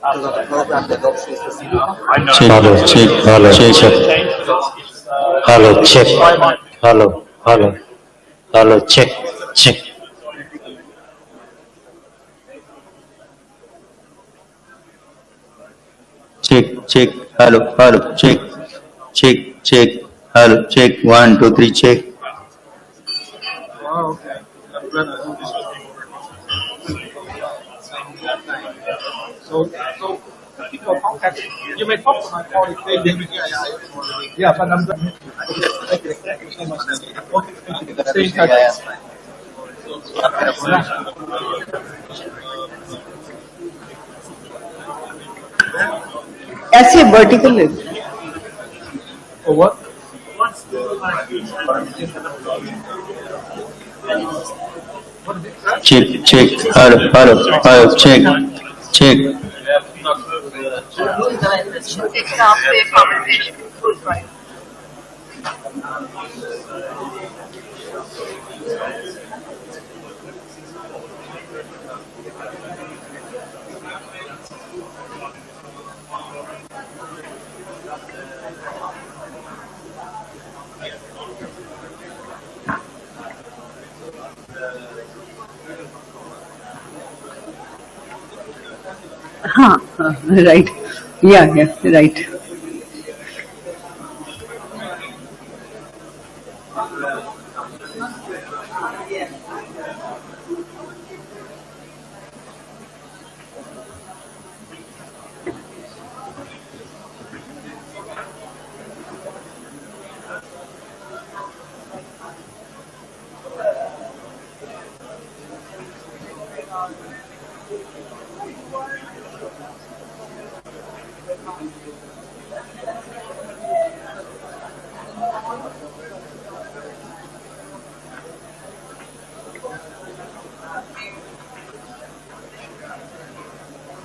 because of the program that adoption is proceeding. Hello, check, hello, check, check. Hello, check. Hello, hello, hello, check, check. Check, check, hello, hello, check, check, check, hello, check, 1, 2, 3, check. Oh, okay. I'm glad I do this. So keep your contact. You may talk to my colleague David. Yeah, but I'm glad. Thank you so much. Stay in touch. ऐसे vertical lift. For what? Check, check, hello, hello, hello, check, check. Taking off the conversation. Right. Right. Yeah, yeah, right.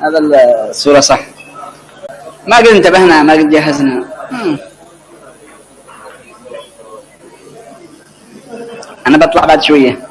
هذا الصورة صح. ما قد انتبهنا، ما قد جهزنا. أنا بطلع بعد شوية.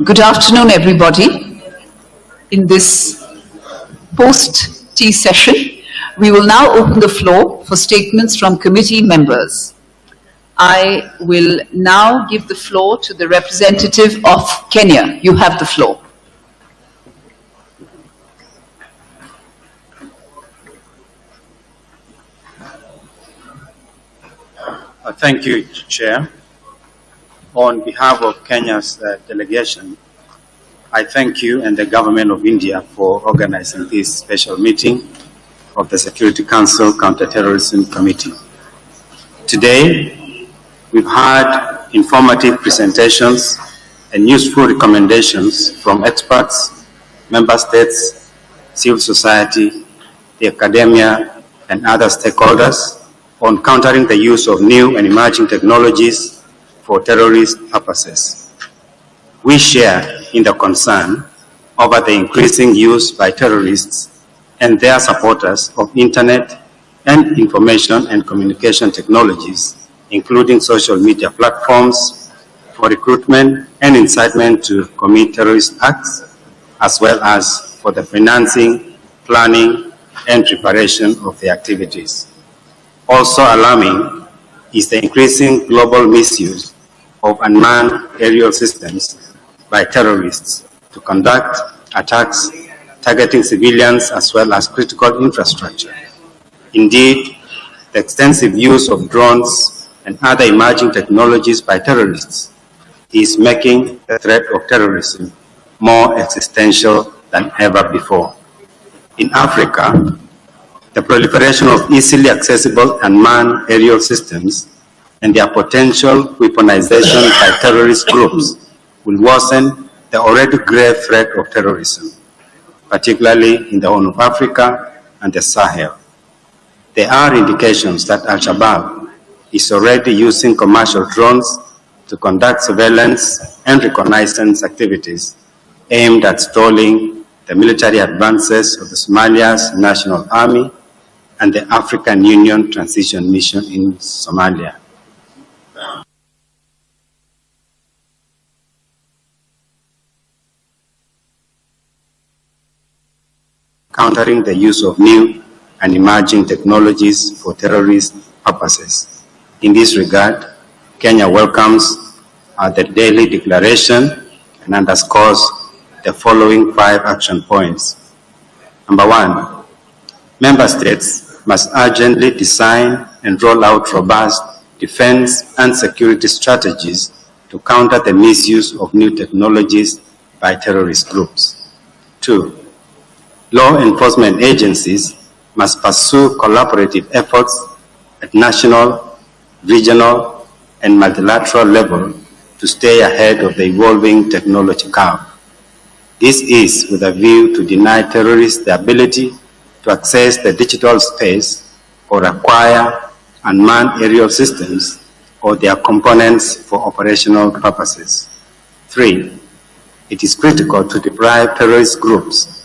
Good afternoon, everybody. In this post-tea session, we will now open the floor for statements from committee members. I will now give the floor to the representative of Kenya. You have the floor. Thank you, Chair. On behalf of Kenya's delegation, I thank you and the Government of India for organizing this special meeting of the Security Council Counter-Terrorism Committee. Today, we've had informative presentations and useful recommendations from experts, member states, civil society, the academia, and other stakeholders on countering the use of new and emerging technologies for terrorist purposes. We share in the concern over the increasing use by terrorists and their supporters of internet and information and communication technologies, including social media platforms, for recruitment and incitement to commit terrorist acts, as well as for the financing, planning, and preparation of the activities. Also alarming is the increasing global misuse of unmanned aerial systems by terrorists to conduct attacks targeting civilians as well as critical infrastructure. Indeed, the extensive use of drones and other emerging technologies by terrorists is making the threat of terrorism more existential than ever before. In Africa, the proliferation of easily accessible unmanned aerial systems and their potential weaponization by terrorist groups will worsen the already grave threat of terrorism, particularly in the Horn of Africa and the Sahel. There are indications that Al-Shabaab is already using commercial drones to conduct surveillance and reconnaissance activities aimed at stalling the military advances of the Somalia's National Army and the African Union Transition Mission in Somalia. Countering the use of new and emerging technologies for terrorist purposes. In this regard, Kenya welcomes the Delhi Declaration and underscores the following 5 action points. Number 1, member states must urgently design and roll out robust defense and security strategies to counter the misuse of new technologies by terrorist groups. 2, law enforcement agencies must pursue collaborative efforts at national, regional, and multilateral level to stay ahead of the evolving technology curve. This is with a view to deny terrorists the ability to access the digital space or acquire unmanned aerial systems or their components for operational purposes. 3, it is critical to deprive terrorist groups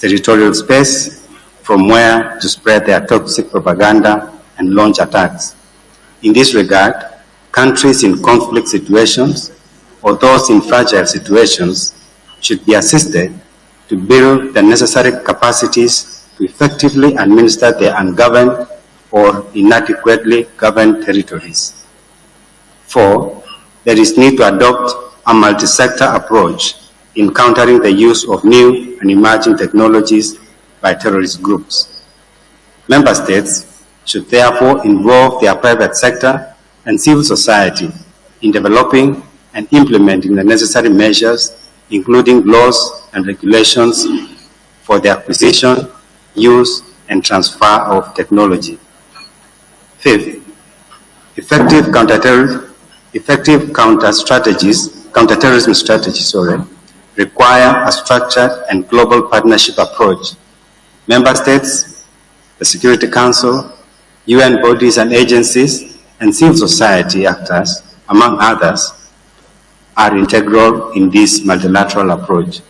territorial space from where to spread their toxic propaganda and launch attacks. In this regard, countries in conflict situations or those in fragile situations should be assisted to build the necessary capacities to effectively administer their ungoverned or inadequately governed territories. 4, there is need to adopt a multi-sector approach in countering the use of new and emerging technologies by terrorist groups. Member states should therefore involve their private sector and civil society in developing and implementing the necessary measures, including laws and regulations for the acquisition, use, and transfer of technology. 5th, effective counter-terrorism strategies require a structured and global partnership approach. Member states, the Security Council, UN bodies and agencies, and civil society actors, among others, are integral in this multilateral approach.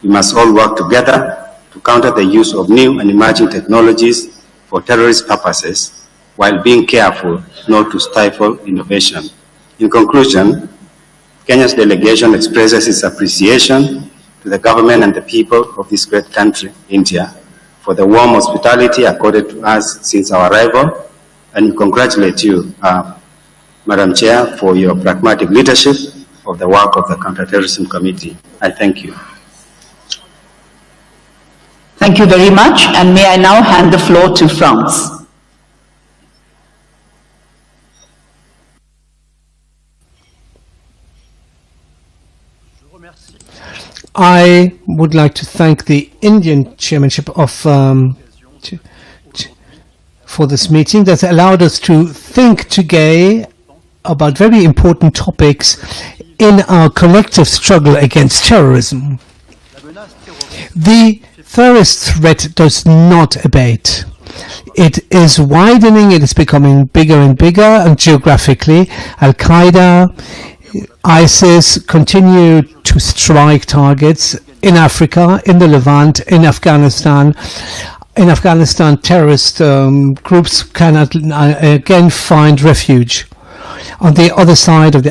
We must all work together to counter the use of new and emerging technologies for terrorist purposes while being careful not to stifle innovation. In conclusion, Kenya's delegation expresses its appreciation to the government and the people of this great country, India, for the warm hospitality accorded to us since our arrival, and congratulate you, Madam Chair, for your pragmatic leadership of the work of the Counter-Terrorism Committee. I thank you. Thank you very much, and may I now hand the floor to France. I would like to thank the Indian chairmanship of for this meeting that allowed us to think today about very important topics in our collective struggle against terrorism. The terrorist threat does not abate. It is widening, it is becoming bigger and bigger, and geographically, Al-Qaeda, ISIS continue to strike targets in Africa, in the Levant, in Afghanistan. In Afghanistan, terrorist groups cannot again find refuge. On the other side of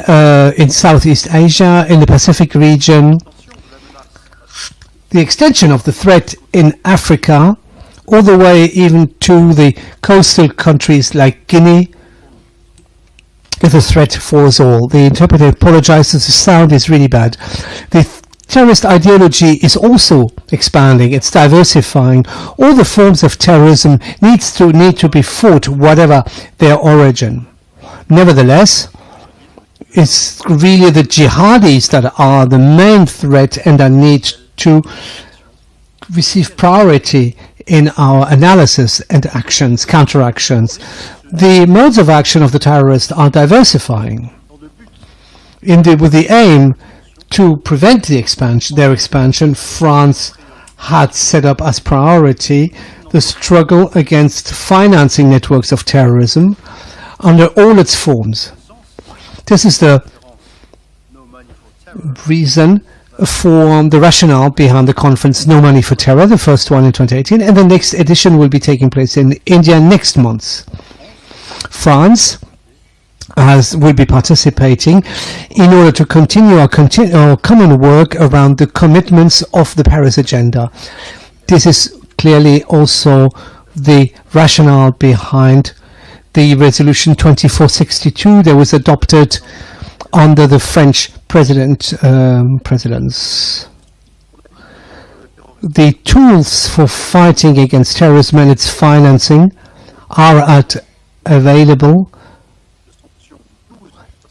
in Southeast Asia, in the Pacific region, the extension of the threat in Africa, all the way even to the coastal countries like Guinea, is a threat for us all. The interpreter apologizes, the sound is really bad. The terrorist ideology is also expanding, it's diversifying. All the forms of terrorism need to be fought, whatever their origin. Nevertheless, it's really the jihadis that are the main threat and that need to receive priority in our analysis and actions, counteractions. The modes of action of the terrorists are diversifying with the aim to prevent their expansion. France had set up as priority the struggle against financing networks of terrorism under all its forms. This is the reason for the rationale behind the conference No Money for Terror, the first one in 2018, and the next edition will be taking place in India next month. France will be participating in order to continue our common work around the commitments of the Paris Agenda. This is clearly also the rationale behind the resolution 2462 that was adopted under the French presidents. The tools for fighting against terrorism and its financing are available,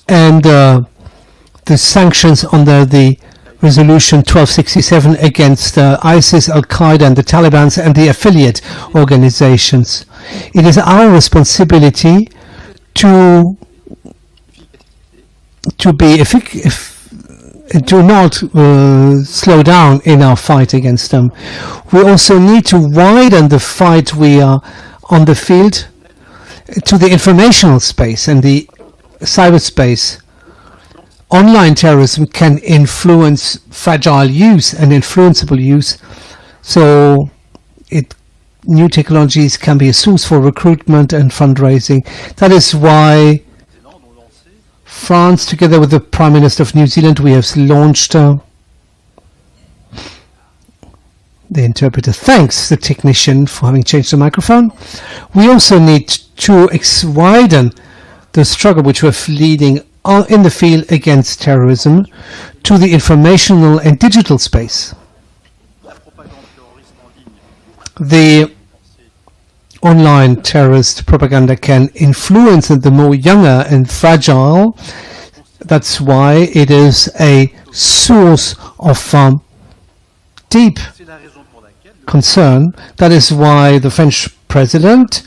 and the sanctions under the resolution 1267 against ISIS, Al-Qaeda and the Taliban and the affiliate organizations. It is our responsibility to be do not slow down in our fight against them. We also need to widen the fight we are on the field to the informational space and the cyberspace. Online terrorism can influence fragile use and influenceable use, so new technologies can be a source for recruitment and fundraising. That is why France, together with the Prime Minister of New Zealand, we have launched the interpreter thanks the technician for having changed the microphone. We also need to widen the struggle which we're leading in the field against terrorism to the informational and digital space. The online terrorist propaganda can influence the more younger and fragile. That's why it is a source of deep concern. That is why the French President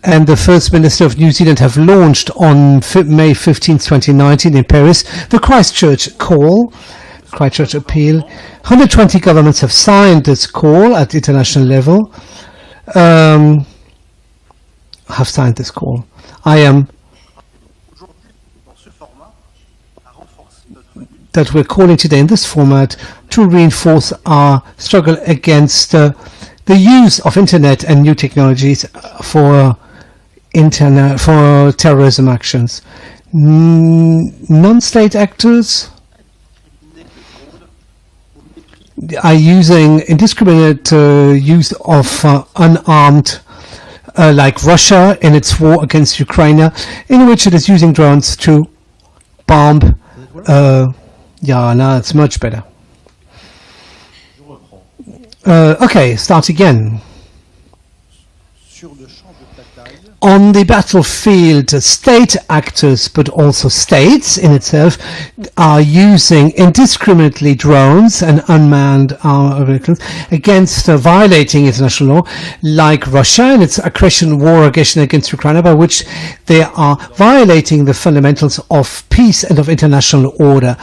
and the First Minister of New Zealand have launched on May 15, 2019 in Paris, the Christchurch Call, Christchurch Appeal. 120 governments have signed this call at international level. Have signed this call. I am that we're calling today in this format to reinforce our struggle against the use of internet and new technologies for terrorism actions. Non-state actors are using indiscriminate use of unarmed, like Russia in its war against Ukraine, in which it is using drones to bomb. Yeah, now it's much better. Okay, start again. On the battlefield, state actors, but also states in itself, are using indiscriminately drones and unmanned vehicles against violating international law, like Russia and its war aggression against Ukraine, by which they are violating the fundamentals of peace and of international order.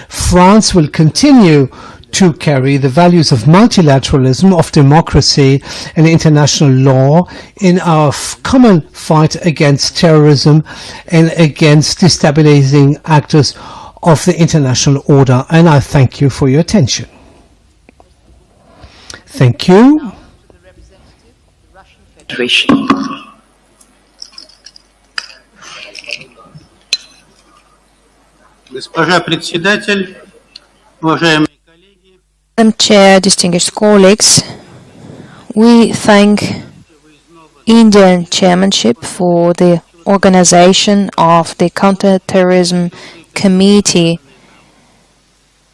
France will continue to carry the values of multilateralism, of democracy and international law in our common fight against terrorism and against destabilizing actors of the international order. And I thank you for your attention. Thank you. Госпожа председатель, уважаемые Madam Chair, distinguished colleagues, we thank Indian chairmanship for the organization of the Counter-Terrorism Committee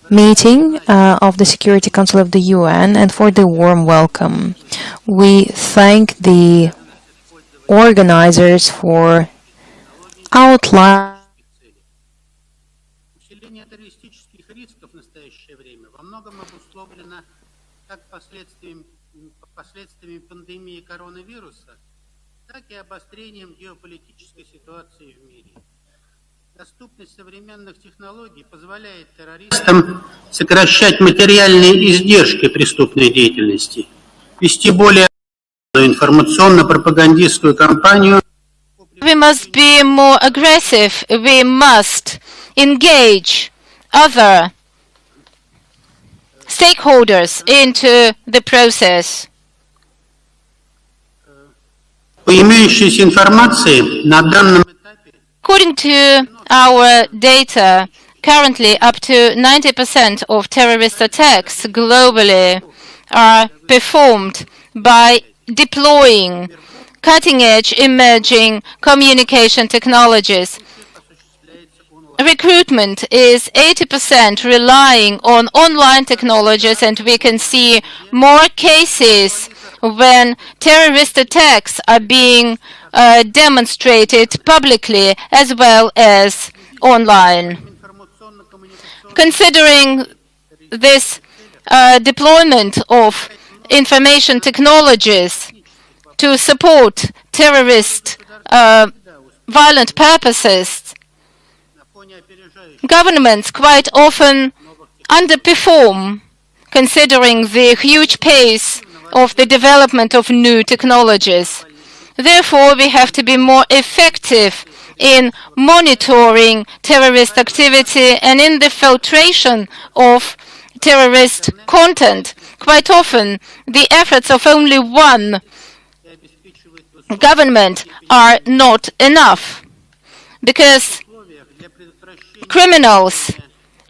meeting of the Security Council of the UN and for the warm welcome. We thank the organizers for outlining как последствиями пандемии коронавируса, так и обострением геополитической ситуации в мире. Доступность современных технологий позволяет террористам сокращать материальные издержки преступной деятельности, вести более информационно-пропагандистскую кампанию. We must be more aggressive. We must engage other stakeholders into the process. По имеющейся информации на данном этапе According to our data, currently up to 90% of terrorist attacks globally are performed by deploying cutting-edge emerging communication technologies. Recruitment is 80% relying on online technologies, and we can see more cases when terrorist attacks are being demonstrated publicly as well as online. Considering this deployment of information technologies to support terrorist violent purposes, governments quite often underperform considering the huge pace of the development of new technologies. Therefore, we have to be more effective in monitoring terrorist activity and in the filtration of terrorist content. Quite often, the efforts of only one government are not enough, because criminals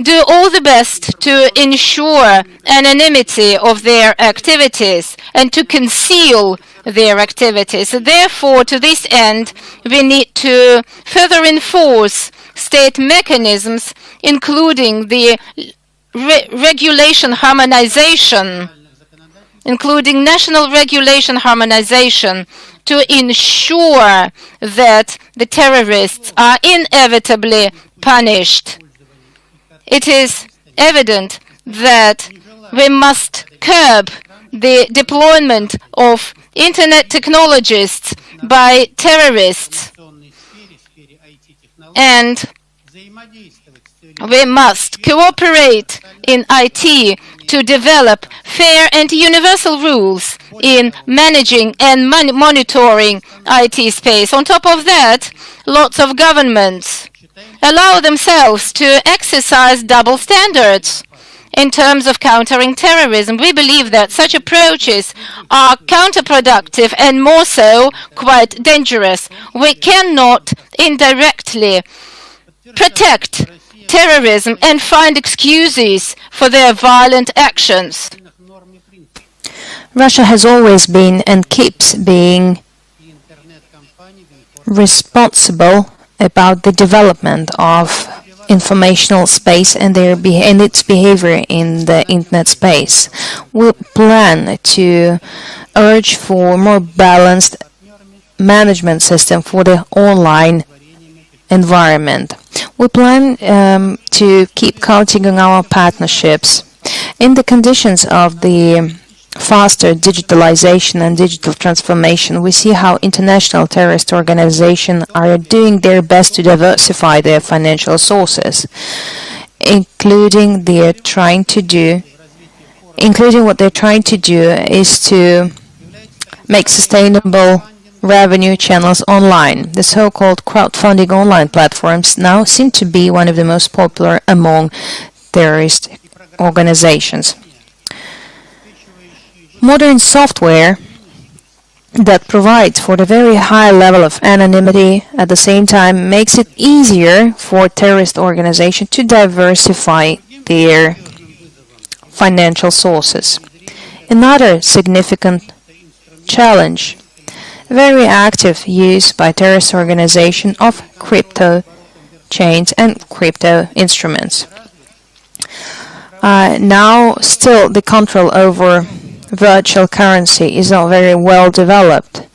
do all the best to ensure anonymity of their activities and to conceal their activities. Therefore, to this end, we need to further enforce state mechanisms, including the regulation harmonization, including national regulation harmonization, to ensure that the terrorists are inevitably punished. It is evident that we must curb the deployment of internet technologists by terrorists, and we must cooperate in IT to develop fair and universal rules in managing and monitoring IT space. On top of that, lots of governments allow themselves to exercise double standards in terms of countering terrorism. We believe that such approaches are counterproductive and more so quite dangerous. We cannot indirectly protect terrorism and find excuses for their violent actions. Russia has always been and keeps being responsible about the development of informational space and its behavior in the internet space. We plan to urge for more balanced management system for the online environment. We plan to keep counting on our partnerships. In the conditions of the faster digitalization and digital transformation, we see how international terrorist organizations are doing their best to diversify their financial sources, including what they're trying to do is to make sustainable revenue channels online. The so-called crowdfunding online platforms now seem to be one of the most popular among terrorist organizations. Modern software that provides for the very high level of anonymity at the same time makes it easier for terrorist organizations to diversify their financial sources. Another significant challenge: very active use by terrorist organizations of crypto chains and crypto instruments. Now, still, the control over virtual currency is not very well developed,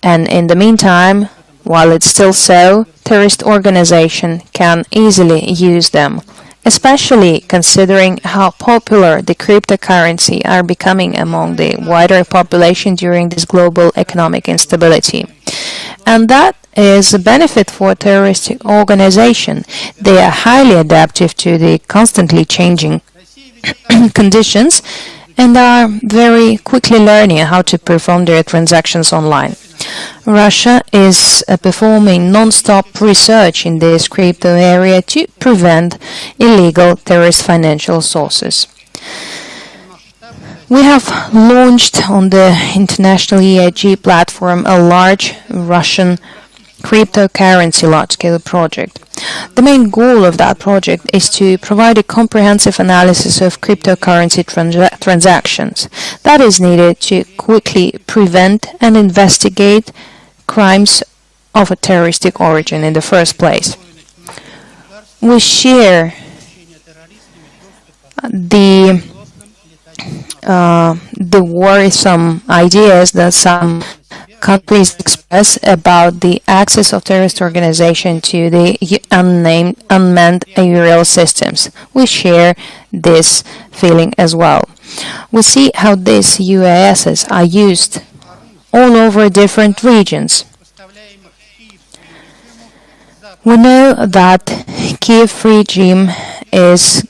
and in the meantime, while it's still so, terrorist organizations can easily use them, especially considering how popular the cryptocurrency are becoming among the wider population during this global economic instability. And that is a benefit for terrorist organizations. They are highly adaptive to the constantly changing conditions and are very quickly learning how to perform their transactions online. Russia is performing non-stop research in this crypto area to prevent illegal terrorist financial sources. We have launched on the international EIG platform a large Russian cryptocurrency large-scale project. The main goal of that project is to provide a comprehensive analysis of cryptocurrency transactions that is needed to quickly prevent and investigate crimes of a terroristic origin in the first place. We share the worrisome ideas that some countries express about the access of terrorist organizations to the unmanned aerial systems. We share this feeling as well. We see how these UASs are used all over different regions. We know that Kiev regime is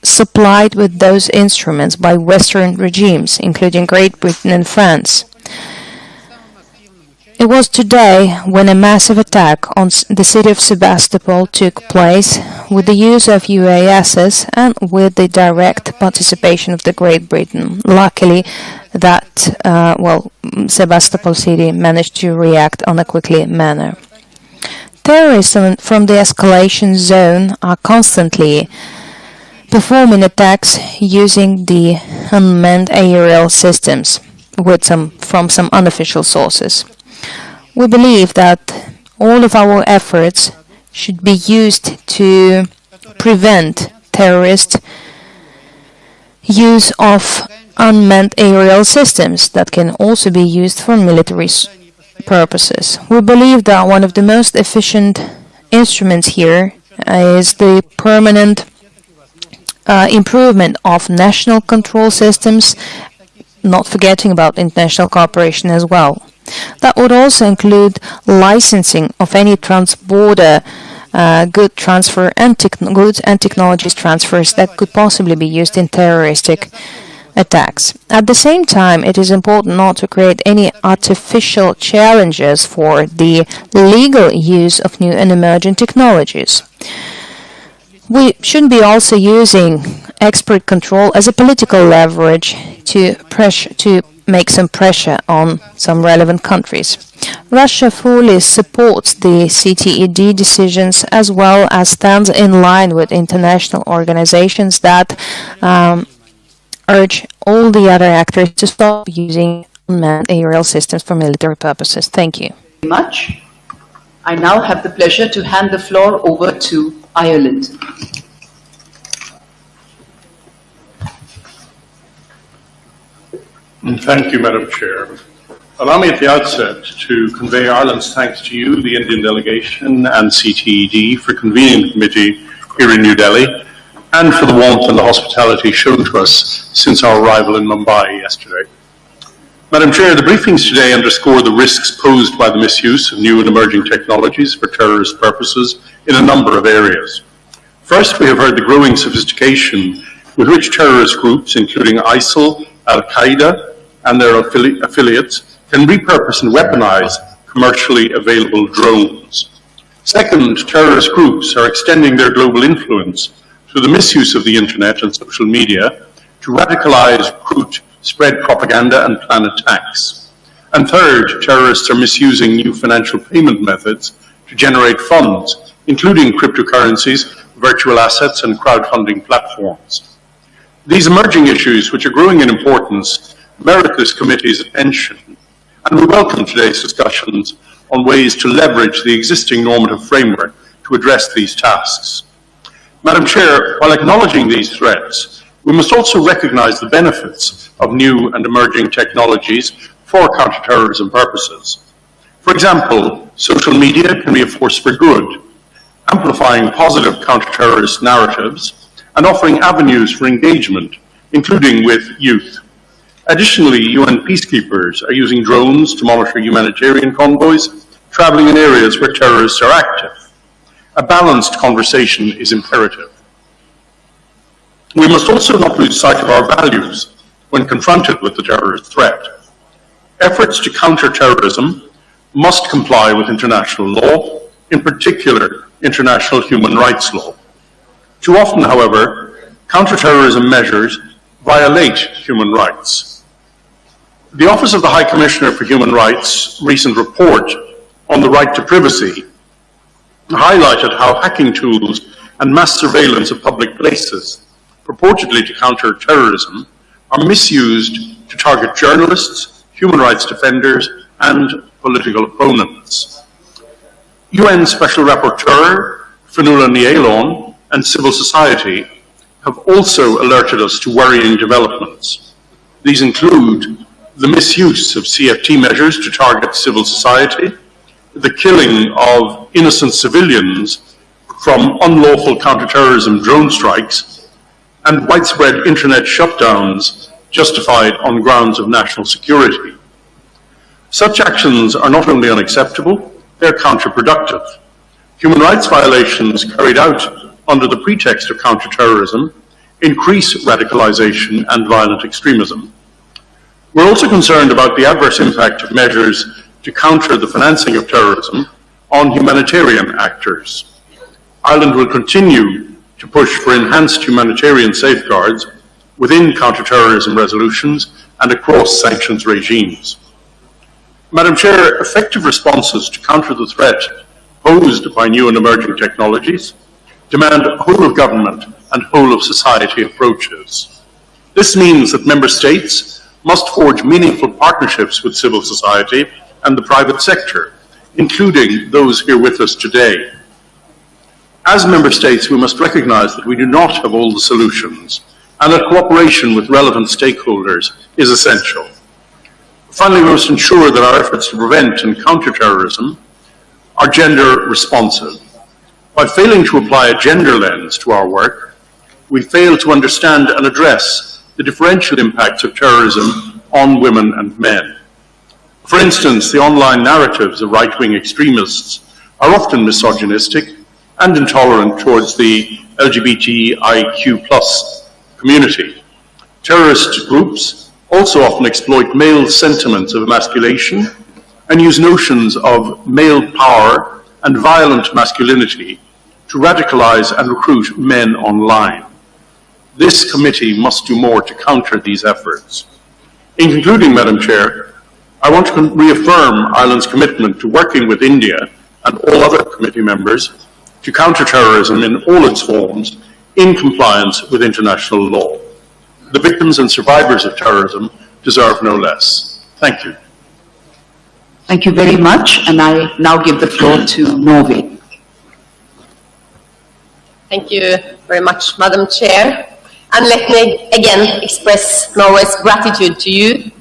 supplied with those instruments by Western regimes, including Great Britain and France. It was today when a massive attack on the city of Sebastopol took place with the use of UASs and with the direct participation of the Great Britain. Luckily, Sebastopol city managed to react on a quickly manner. Terrorists from the escalation zone are constantly performing attacks using the unmanned aerial systems from some unofficial sources. We believe that all of our efforts should be used to prevent terrorist use of unmanned aerial systems that can also be used for military purposes. We believe that one of the most efficient instruments here is the permanent improvement of national control systems, not forgetting about international cooperation as well. That would also include licensing of any trans-border goods transfer and goods and technologies transfers that could possibly be used in terroristic attacks. At the same time, it is important not to create any artificial challenges for the legal use of new and emerging technologies. We should be also using export control as a political leverage to make some pressure on some relevant countries. Russia fully supports the CTED decisions as well as stands in line with international organizations that urge all the other actors to stop using unmanned aerial systems for military purposes. Thank you. Very much. I now have the pleasure to hand the floor over to Ireland. Thank you, Madam Chair. Allow me at the outset to convey Ireland's thanks to you, the Indian delegation, and CTED for convening the committee here in New Delhi, and for the warmth and the hospitality shown to us since our arrival in Mumbai yesterday. Madam Chair, the briefings today underscore the risks posed by the misuse of new and emerging technologies for terrorist purposes in a number of areas. First, we have heard the growing sophistication with which terrorist groups, including ISIL, Al-Qaeda, and their affiliates, can repurpose and weaponize commercially available drones. Second, terrorist groups are extending their global influence through the misuse of the internet and social media to radicalize, recruit, spread propaganda, and plan attacks. And third, terrorists are misusing new financial payment methods to generate funds, including cryptocurrencies, virtual assets, and crowdfunding platforms. These emerging issues, which are growing in importance, merit this committee's attention, and we welcome today's discussions on ways to leverage the existing normative framework to address these tasks. Madam Chair, while acknowledging these threats, we must also recognize the benefits of new and emerging technologies for counterterrorism purposes. For example, social media can be a force for good, amplifying positive counterterrorist narratives and offering avenues for engagement, including with youth. Additionally, UN peacekeepers are using drones to monitor humanitarian convoys traveling in areas where terrorists are active. A balanced conversation is imperative. We must also not lose sight of our values when confronted with the terrorist threat. Efforts to counter terrorism must comply with international law, in particular international human rights law. Too often, however, counterterrorism measures violate human rights. The Office of the High Commissioner for Human Rights' recent report on the right to privacy highlighted how hacking tools and mass surveillance of public places, purportedly to counter terrorism, are misused to target journalists, human rights defenders, and political opponents. UN Special Rapporteur Fionnuala Ní Aoláin and civil society have also alerted us to worrying developments. These include the misuse of CFT measures to target civil society, the killing of innocent civilians from unlawful counterterrorism drone strikes, and widespread internet shutdowns justified on grounds of national security. Such actions are not only unacceptable, they are counterproductive. Human rights violations carried out under the pretext of counterterrorism increase radicalization and violent extremism. We're also concerned about the adverse impact of measures to counter the financing of terrorism on humanitarian actors. Ireland will continue to push for enhanced humanitarian safeguards within counterterrorism resolutions and across sanctions regimes. Madam Chair, effective responses to counter the threat posed by new and emerging technologies demand whole-of-government and whole-of-society approaches. This means that Member States must forge meaningful partnerships with civil society and the private sector, including those here with us today. As Member States, we must recognise that we do not have all the solutions, and that cooperation with relevant stakeholders is essential. Finally, we must ensure that our efforts to prevent and counter terrorism are gender responsive. By failing to apply a gender lens to our work, we fail to understand and address the differential impacts of terrorism on women and men. For instance, the online narratives of right-wing extremists are often misogynistic and intolerant towards the LGBTIQ+ community. Terrorist groups also often exploit male sentiments of emasculation and use notions of male power and violent masculinity to radicalize and recruit men online. This committee must do more to counter these efforts. In concluding, Madam Chair, I want to reaffirm Ireland's commitment to working with India and all other committee members to counter terrorism in all its forms in compliance with international law. The victims and survivors of terrorism deserve no less. Thank you. Thank you very much, and I now give the floor to Norway. Thank you very much, Madam Chair. And let me again express Norway's gratitude to you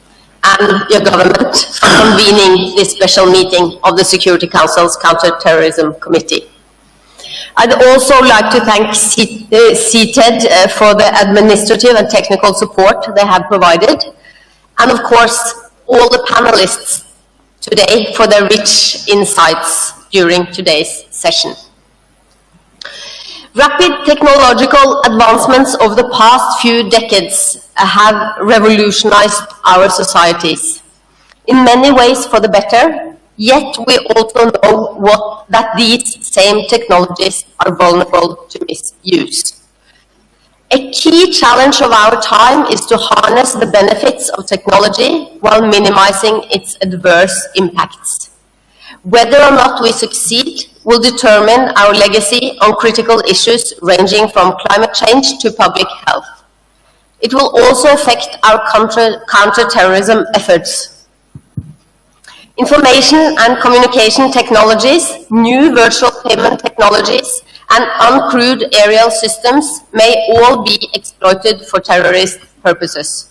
and your government for convening this special meeting of the Security Council's Counter-Terrorism Committee. I'd also like to thank CTED for the administrative and technical support they have provided, and of course all the panelists today for their rich insights during today's session. Rapid technological advancements over the past few decades have revolutionized our societies, in many ways for the better, yet we also know that these same technologies are vulnerable to misuse. A key challenge of our time is to harness the benefits of technology while minimizing its adverse impacts. Whether or not we succeed will determine our legacy on critical issues ranging from climate change to public health. It will also affect our counter-terrorism efforts. Information and communication technologies, new virtual payment technologies, and uncrewed aerial systems may all be exploited for terrorist purposes.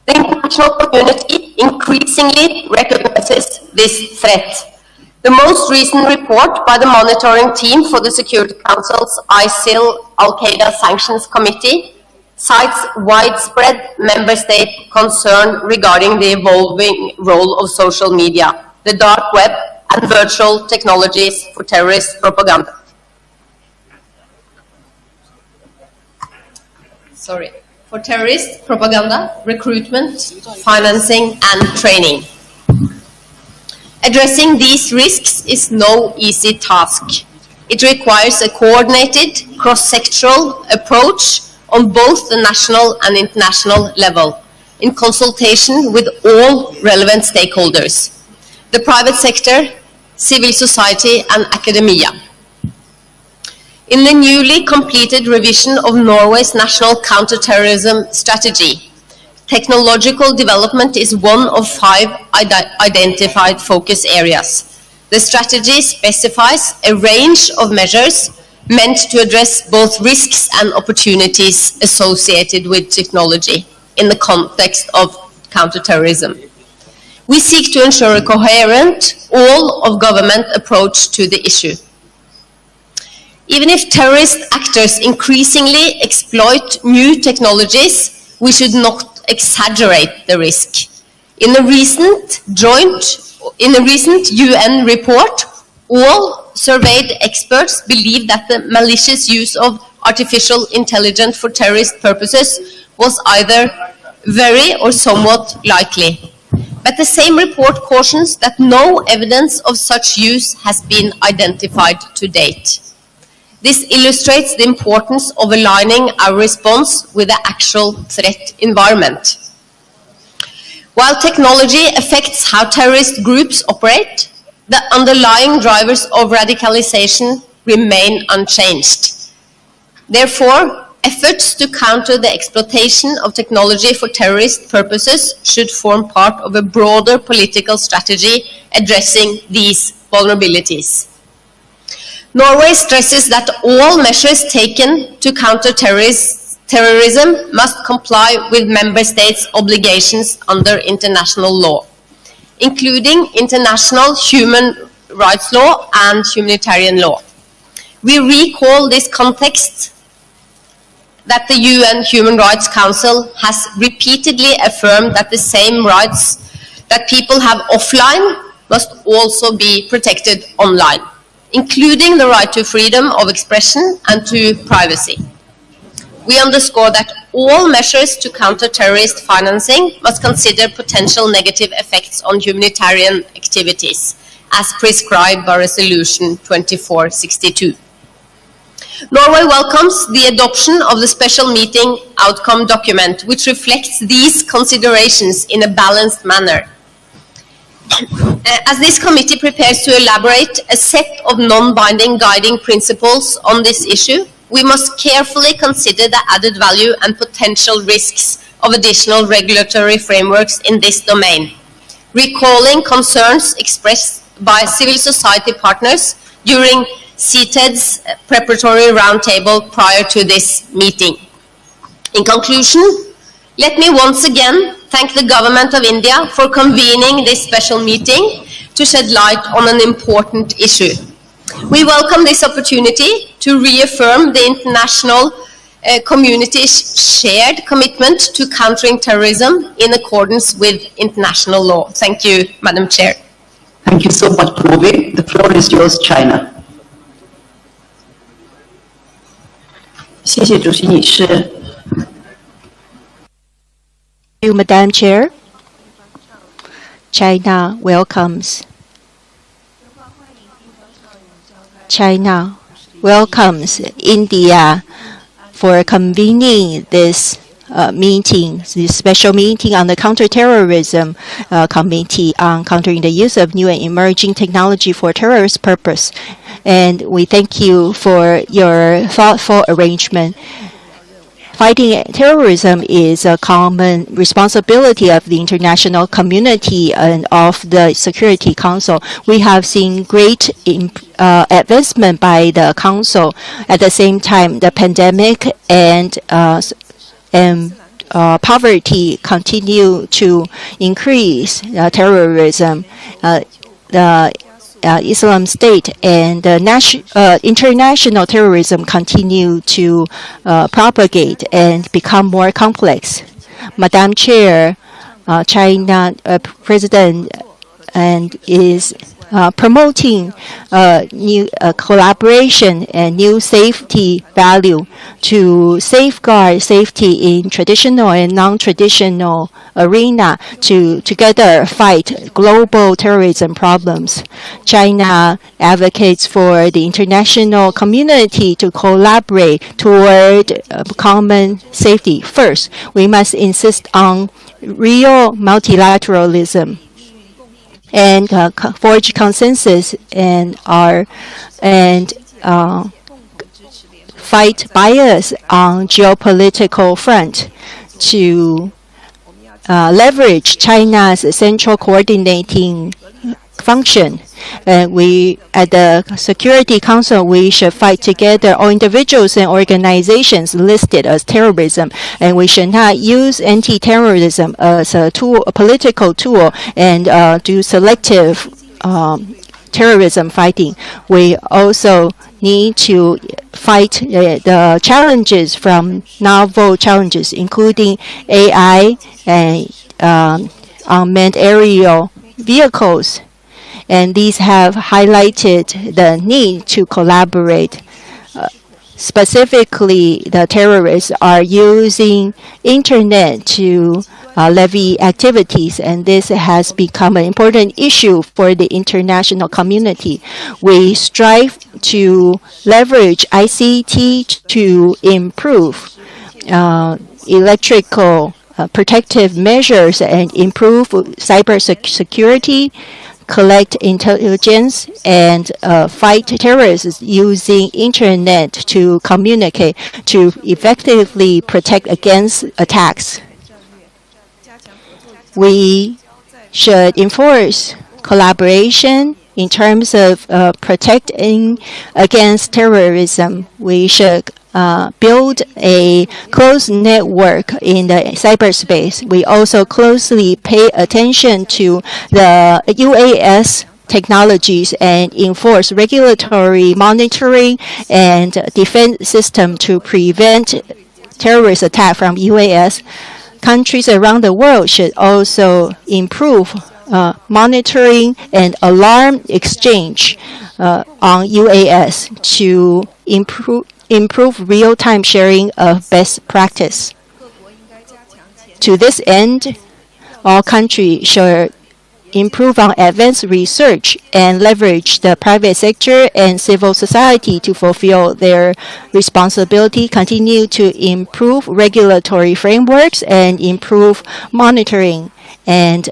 The international community increasingly recognizes this threat. The most recent report by the monitoring team for the Security Council's ISIL Al-Qaeda Sanctions Committee cites widespread member state concern regarding the evolving role of social media, the dark web, and virtual technologies for terrorist propaganda. For terrorist propaganda, recruitment, financing, and training. Addressing these risks is no easy task. It requires a coordinated, cross-sectoral approach on both the national and international level, in consultation with all relevant stakeholders, the private sector, civil society, and academia. In the newly completed revision of Norway's national counter-terrorism strategy, technological development is one of 5 identified focus areas. The strategy specifies a range of measures meant to address both risks and opportunities associated with technology in the context of counter-terrorism. We seek to ensure a coherent, all-of-government approach to the issue. Even if terrorist actors increasingly exploit new technologies, we should not exaggerate the risk. In a recent UN report, all surveyed experts believe that the malicious use of artificial intelligence for terrorist purposes was either very or somewhat likely. But the same report cautions that no evidence of such use has been identified to date. This illustrates the importance of aligning our response with the actual threat environment. While technology affects how terrorist groups operate, the underlying drivers of radicalization remain unchanged. Therefore, efforts to counter the exploitation of technology for terrorist purposes should form part of a broader political strategy addressing these vulnerabilities. Norway stresses that all measures taken to counter terrorism must comply with member states' obligations under international law, including international human rights law and humanitarian law. We recall this context that the UN Human Rights Council has repeatedly affirmed that the same rights that people have offline must also be protected online, including the right to freedom of expression and to privacy. We underscore that all measures to counter terrorist financing must consider potential negative effects on humanitarian activities, as prescribed by Resolution 2462. Norway welcomes the adoption of the special meeting outcome document, which reflects these considerations in a balanced manner. As this committee prepares to elaborate a set of non-binding guiding principles on this issue, we must carefully consider the added value and potential risks of additional regulatory frameworks in this domain, recalling concerns expressed by civil society partners during CTED's preparatory roundtable prior to this meeting. In conclusion, let me once again thank the Government of India for convening this special meeting to shed light on an important issue. We welcome this opportunity to reaffirm the international community's shared commitment to countering terrorism in accordance with international law. Thank you, Madam Chair. Thank you so much, Prove. The floor is yours, China. 谢谢主席女士。Thank you, Madam Chair. China welcomes India for convening this this special meeting on the Counter-Terrorism Committee on countering the use of new and emerging technology for terrorist purpose. And we thank you for your thoughtful arrangement. Fighting terrorism is a common responsibility of the international community and of the Security Council. We have seen great advancement by the Council. At the same time, the pandemic and poverty continue to increase. Terrorism, the Islam State and international terrorism continue to propagate and become more complex. Madam Chair, China President and is promoting new collaboration and new safety value to safeguard safety in traditional and non-traditional arena to together fight global terrorism problems. China advocates for the international community to collaborate toward common safety. First, we must insist on real multilateralism and forge consensus and fight bias on geopolitical front to leverage China's central coordinating function. We, at the Security Council, we should fight together all individuals and organizations listed as terrorism, and we should not use anti-terrorism as a tool, a political tool, and do selective terrorism fighting. We also need to fight the challenges from novel challenges, including AI and unmanned aerial vehicles. And these have highlighted the need to collaborate. Specifically, the terrorists are using internet to levy activities, and this has become an important issue for the international community. We strive to leverage ICT to improve electrical protective measures and improve cyber security, collect intelligence, and fight terrorists using internet to communicate to effectively protect against attacks. We should enforce collaboration in terms of protecting against terrorism. We should build a close network in the cyberspace. We also closely pay attention to the UAS technologies and enforce regulatory monitoring and defense system to prevent terrorist attack from UAS. Countries around the world should also improve monitoring and alarm exchange on UAS to improve real-time sharing of best practice. To this end, all countries should improve on advanced research and leverage the private sector and civil society to fulfill their responsibility, continue to improve regulatory frameworks and improve monitoring, and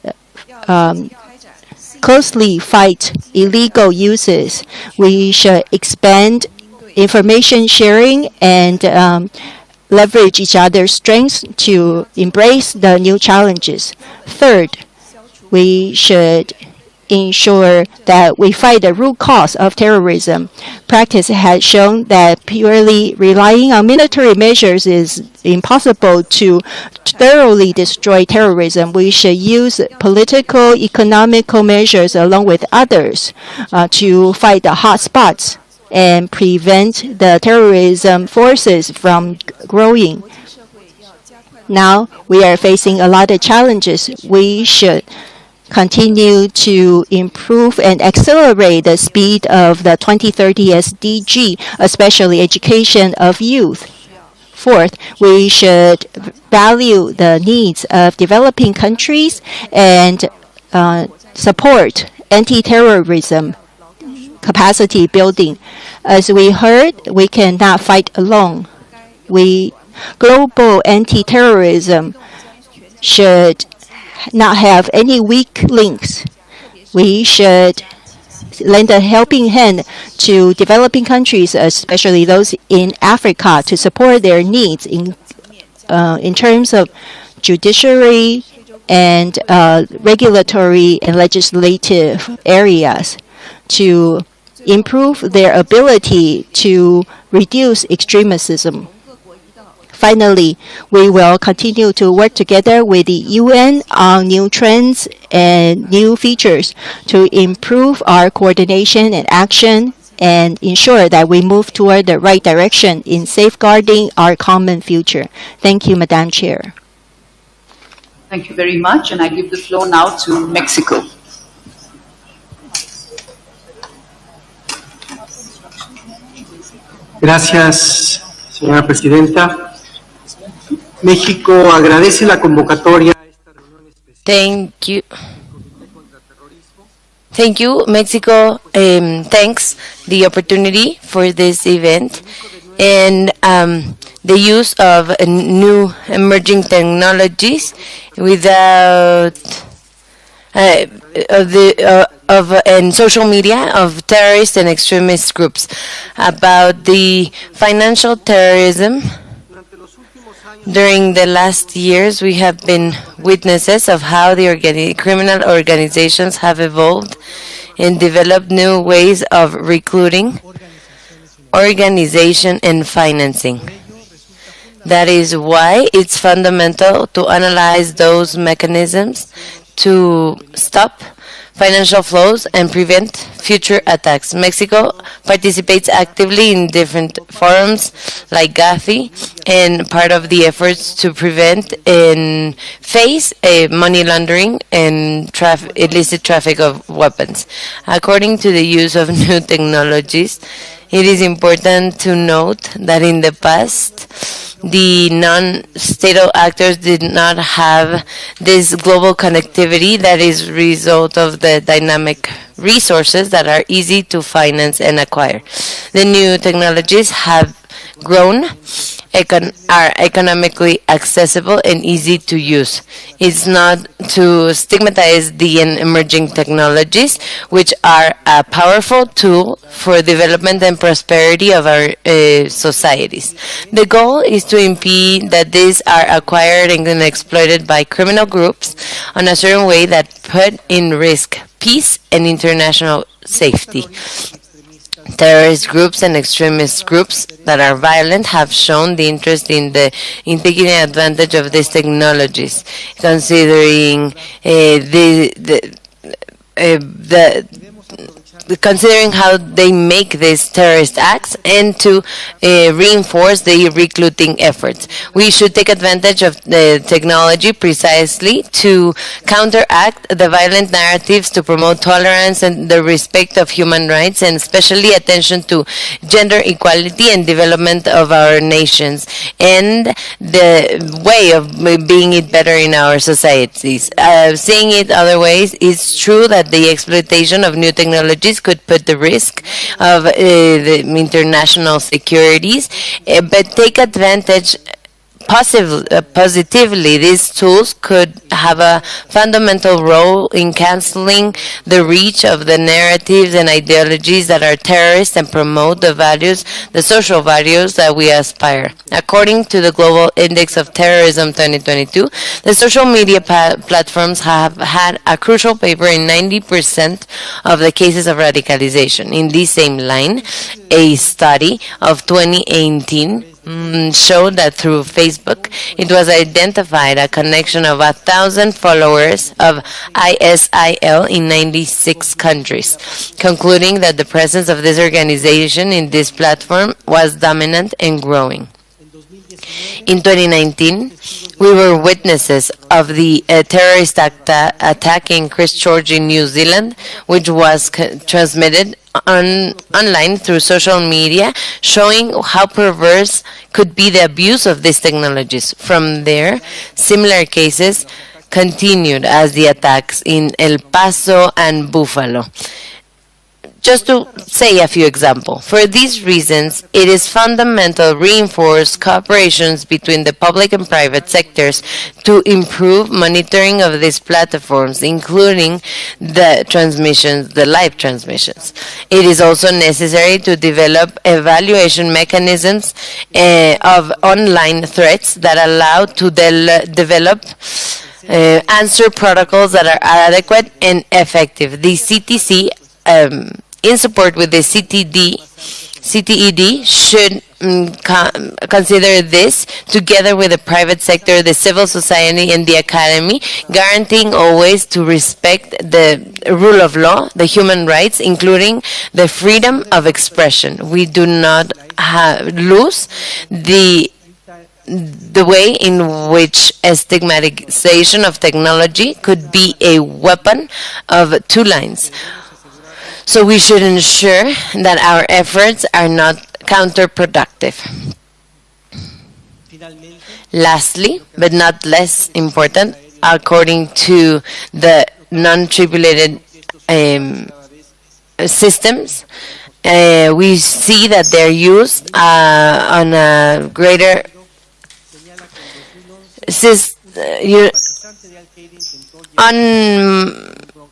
closely fight illegal uses. We should expand information sharing and leverage each other's strengths to embrace the new challenges. Third, we should ensure that we fight the root cause of terrorism. Practice has shown that purely relying on military measures is impossible to thoroughly destroy terrorism. We should use political, economical measures along with others to fight the hot spots and prevent the terrorism forces from growing. Now, we are facing a lot of challenges. We should continue to improve and accelerate the speed of the 2030 SDG, especially education of youth. Fourth, we should value the needs of developing countries and support anti-terrorism capacity building. As we heard, we cannot fight alone. Global anti-terrorism should not have any weak links. We should lend a helping hand to developing countries, especially those in Africa, to support their needs in terms of judiciary and regulatory and legislative areas to improve their ability to reduce extremism. Finally, we will continue to work together with the UN on new trends and new features to improve our coordination and action and ensure that we move toward the right direction in safeguarding our common future. Thank you, Madam Chair. Thank you very much, and I give the floor now to Mexico. Gracias, señora presidenta. México agradece la convocatoria. Thank you. Thank you, Mexico. Thanks the opportunity for this event and the use of new emerging technologies without and social media of terrorist and extremist groups about the financial terrorism. During the last years, we have been witnesses of how the criminal organizations have evolved and developed new ways of recruiting, organization, and financing. That is why it's fundamental to analyze those mechanisms to stop financial flows and prevent future attacks. Mexico participates actively in different forums like Gafi and part of the efforts to prevent and face money laundering and illicit traffic of weapons. According to the use of new technologies, it is important to note that in the past, the non-state actors did not have this global connectivity that is a result of the dynamic resources that are easy to finance and acquire. The new technologies have grown, are economically accessible and easy to use. It's not to stigmatize the emerging technologies, which are a powerful tool for development and prosperity of our societies. The goal is to impede that these are acquired and exploited by criminal groups on a certain way that put in risk peace and international safety. Terrorist groups and extremist groups that are violent have shown the interest in taking advantage of these technologies, considering considering how they make these terrorist acts and to reinforce the recruiting efforts. We should take advantage of the technology precisely to counteract the violent narratives, to promote tolerance and the respect of human rights, and especially attention to gender equality and development of our nations and the way of being it better in our societies. Seeing it other ways, it's true that the exploitation of new technologies could put the risk of the international securities, but take advantage positively. These tools could have a fundamental role in canceling the reach of the narratives and ideologies that are terrorist and promote the values, the social values that we aspire. According to the Global Index of Terrorism 2022, the social media platforms have had a crucial paper in 90% of the cases of radicalization. In this same line, a study of 2018 showed that through Facebook, it was identified a connection of 1,000 followers of ISIL in 96 countries, concluding that the presence of this organization in this platform was dominant and growing. In 2019, we were witnesses of the terrorist attack in Christchurch in New Zealand, which was transmitted online through social media, showing how perverse could be the abuse of these technologies. From there, similar cases continued as the attacks in El Paso and Buffalo. Just to say a few examples. For these reasons, it is fundamental to reinforce cooperations between the public and private sectors to improve monitoring of these platforms, including the transmissions, the live transmissions. It is also necessary to develop evaluation mechanisms of online threats that allow to develop answer protocols that are adequate and effective. The CTC in support with the CTED should consider this together with the private sector, the civil society, and the academy, guaranteeing always to respect the rule of law, the human rights, including the freedom of expression. We do not lose the way in which a stigmatization of technology could be a weapon of two lines. So we should ensure that our efforts are not counterproductive. Lastly, but not less important, according to the non-tribulated systems, we see that they're used on a greater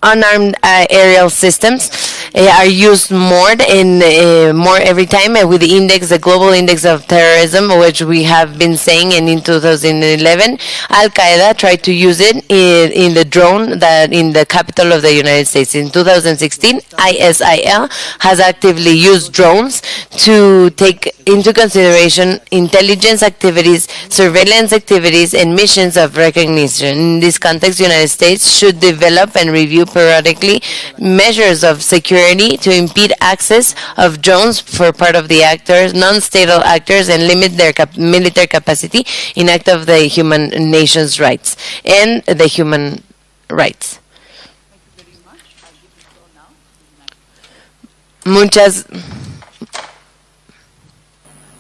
unarmed aerial systems are used more every time with the index, the global index of terrorism, which we have been saying. And in 2011, Al Qaeda tried to use it in the drone that in the capital of the United States. In 2016, ISIL has actively used drones to take into consideration intelligence activities, surveillance activities, and missions of recognition. In this context, the United States should develop and review periodically measures of security to impede access of drones for part of the actors, non-state actors, and limit their military capacity in act of the human nation's rights and the human rights.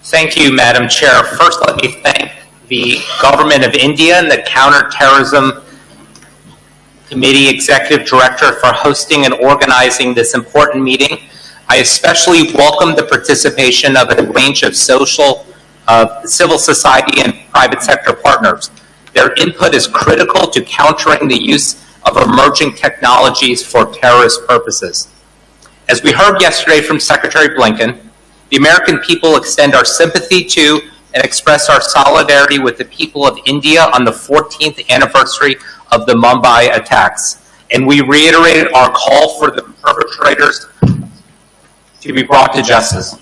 Thank you, Madam Chair. First, let me thank the Government of India and the Counter-Terrorism Committee Executive Director for hosting and organizing this important meeting. I especially welcome the participation of a range of civil society and private sector partners. Their input is critical to countering the use of emerging technologies for terrorist purposes. As we heard yesterday from Secretary Blinken, the American people extend our sympathy to and express our solidarity with the people of India on the 14th anniversary of the Mumbai attacks. And we reiterated our call for the perpetrators to be brought to justice.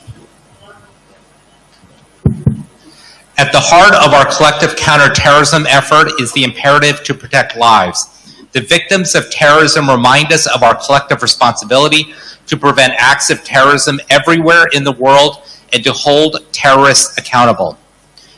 At the heart of our collective counterterrorism effort is the imperative to protect lives. The victims of terrorism remind us of our collective responsibility to prevent acts of terrorism everywhere in the world and to hold terrorists accountable.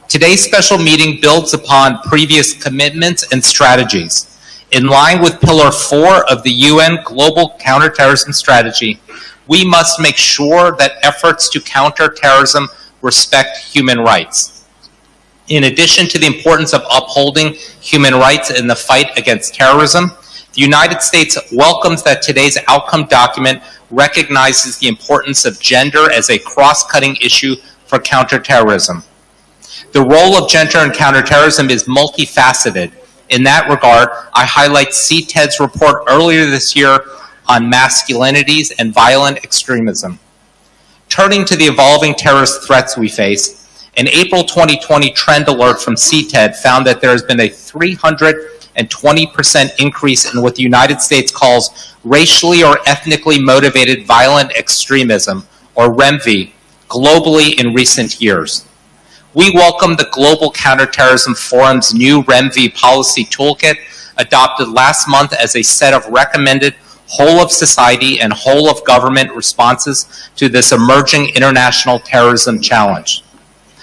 Today's special meeting builds upon previous commitments and strategies. In line with Pillar 4 of the UN Global Counterterrorism Strategy, we must make sure that efforts to counter terrorism respect human rights. In addition to the importance of upholding human rights in the fight against terrorism, the United States welcomes that today's outcome document recognizes the importance of gender as a cross-cutting issue for counterterrorism. The role of gender in counterterrorism is multifaceted. In that regard, I highlight CTED's report earlier this year on masculinities and violent extremism. Turning to the evolving terrorist threats we face, an April 2020 trend alert from CTED found that there has been a 320% increase in what the United States calls racially or ethnically motivated violent extremism, or REMV, globally in recent years. We welcome the Global Counterterrorism Forum's new REMV policy toolkit, adopted last month as a set of recommended whole-of-society and whole-of-government responses to this emerging international terrorism challenge.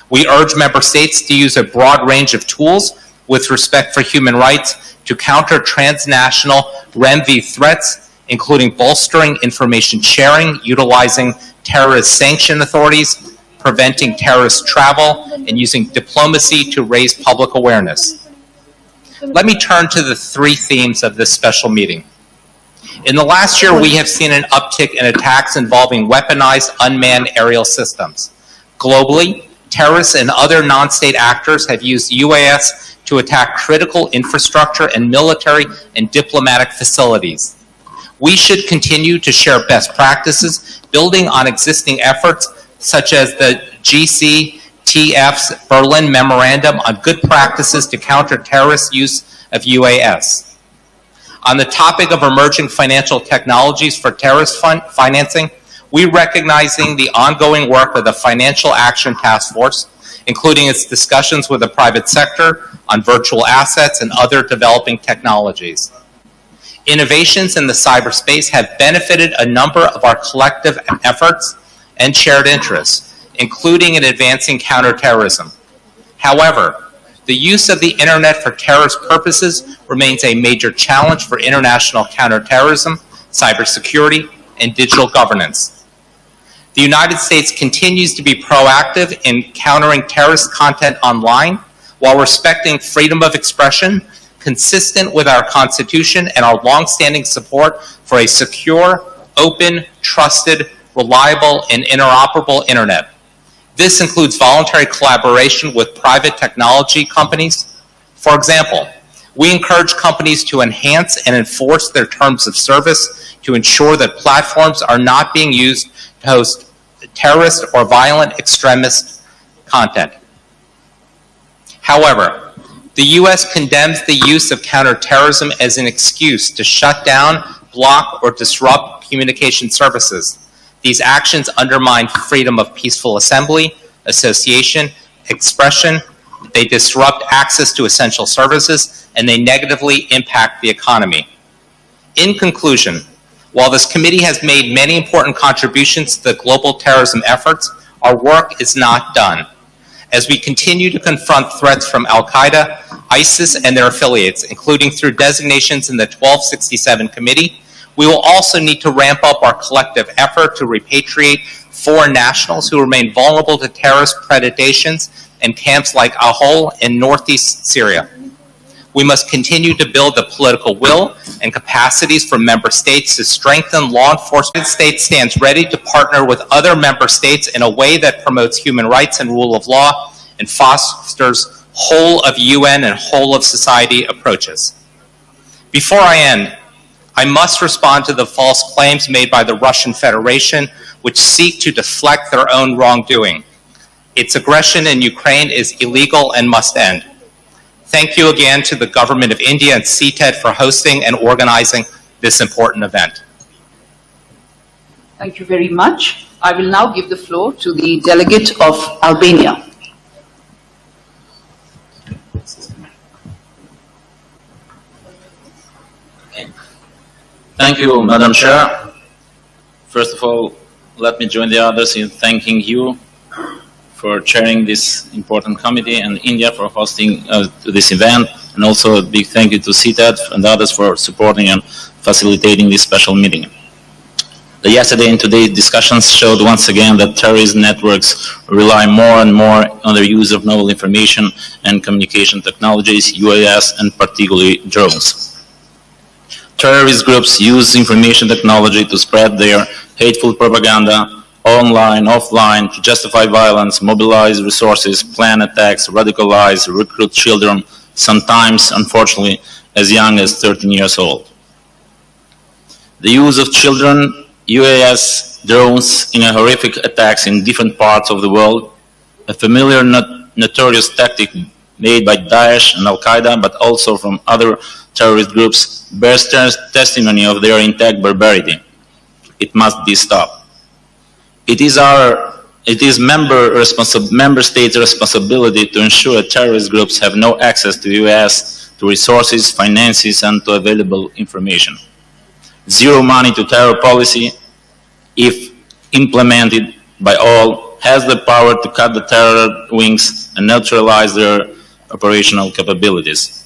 We urge member states to use a broad range of tools with respect for human rights to counter transnational REMV threats, including bolstering information sharing, utilizing terrorist sanction authorities, preventing terrorist travel, and using diplomacy to raise public awareness. Let me turn to the three themes of this special meeting. In the last year, we have seen an uptick in attacks involving weaponized unmanned aerial systems. Globally, terrorists and other non-state actors have used UAS to attack critical infrastructure and military and diplomatic facilities. We should continue to share best practices, building on existing efforts such as the GCTF's Berlin Memorandum on Good Practices to Counter Terrorist Use of UAS. On the topic of emerging financial technologies for terrorist financing, we're recognizing the ongoing work of the Financial Action Task Force, including its discussions with the private sector on virtual assets and other developing technologies. Innovations in the cyberspace have benefited a number of our collective efforts and shared interests, including in advancing counterterrorism. However, the use of the internet for terrorist purposes remains a major challenge for international counterterrorism, cybersecurity, and digital governance. The United States continues to be proactive in countering terrorist content online while respecting freedom of expression, consistent with our Constitution and our longstanding support for a secure, open, trusted, reliable, and interoperable internet. This includes voluntary collaboration with private technology companies. For example, we encourage companies to enhance and enforce their terms of service to ensure that platforms are not being used to host terrorist or violent extremist content. However, the U.S. condemns the use of counterterrorism as an excuse to shut down, block, or disrupt communication services. These actions undermine freedom of peaceful assembly, association, expression. They disrupt access to essential services, and they negatively impact the economy. In conclusion, while this committee has made many important contributions to the global terrorism efforts, our work is not done. As we continue to confront threats from Al-Qaeda, ISIS, and their affiliates, including through designations in the 1267 Committee, we will also need to ramp up our collective effort to repatriate foreign nationals who remain vulnerable to terrorist predations in camps like Al-Hol in northeast Syria. We must continue to build the political will and capacities for member states to strengthen law enforcement. The state stands ready to partner with other member states in a way that promotes human rights and rule of law and fosters whole of UN and whole of society approaches. Before I end, I must respond to the false claims made by the Russian Federation, which seek to deflect their own wrongdoing. Its aggression in Ukraine is illegal and must end. Thank you again to the Government of India and CTED for hosting and organizing this important event. Thank you very much. I will now give the floor to the delegate of Albania. Thank you, Madam Chair. First of all, let me join the others in thanking you for chairing this important committee and India for hosting this event, and also a big thank you to CTAD and others for supporting and facilitating this special meeting. The yesterday and today's discussions showed once again that terrorist networks rely more and more on the use of novel information and communication technologies, UAS, and particularly drones. Terrorist groups use information technology to spread their hateful propaganda online, offline, to justify violence, mobilize resources, plan attacks, radicalize, recruit children, sometimes, unfortunately, as young as 13 years old. The use of children, UAS, drones in horrific attacks in different parts of the world, a familiar notorious tactic made by Daesh and Al-Qaeda, but also from other terrorist groups, bears testimony of their intact barbarity. It must be stopped. It is member states' responsibility to ensure terrorist groups have no access to UAS, to resources, finances, and to available information. Zero money to terror policy, if implemented by all, has the power to cut the terror wings and neutralize their operational capabilities.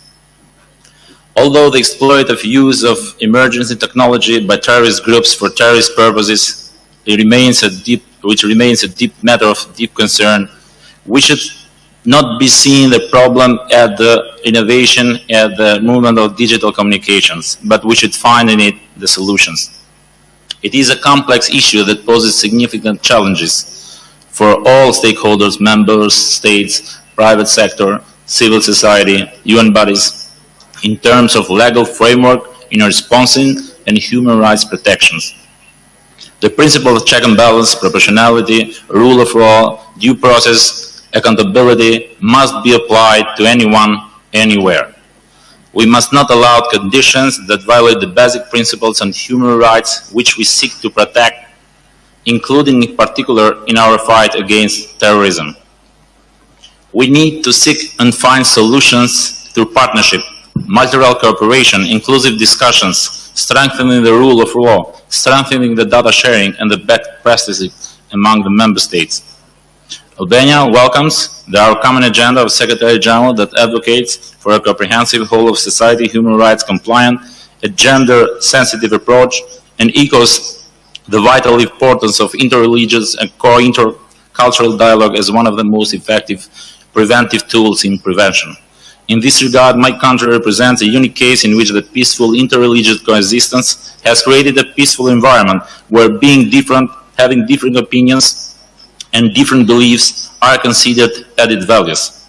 Although the exploitative use of emergency technology by terrorist groups for terrorist purposes remains a deep matter of deep concern, we should not be seeing the problem at the innovation, at the movement of digital communications, but we should find in it the solutions. It is a complex issue that poses significant challenges for all stakeholders, members, states, private sector, civil society, UN bodies, in terms of legal framework in responding and human rights protections. The principle of check and balance, proportionality, rule of law, due process, accountability must be applied to anyone, anywhere. We must not allow conditions that violate the basic principles and human rights which we seek to protect, including in particular in our fight against terrorism. We need to seek and find solutions through partnership, multilateral cooperation, inclusive discussions, strengthening the rule of law, strengthening the data sharing and the best practices among the member states. Albania welcomes the common agenda of Secretary General that advocates for a comprehensive whole of society, human rights compliant, a gender-sensitive approach, and echoes the vital importance of interreligious and intercultural dialogue as one of the most effective preventive tools in prevention. In this regard, my country represents a unique case in which the peaceful interreligious coexistence has created a peaceful environment where being different, having different opinions and different beliefs are considered added values.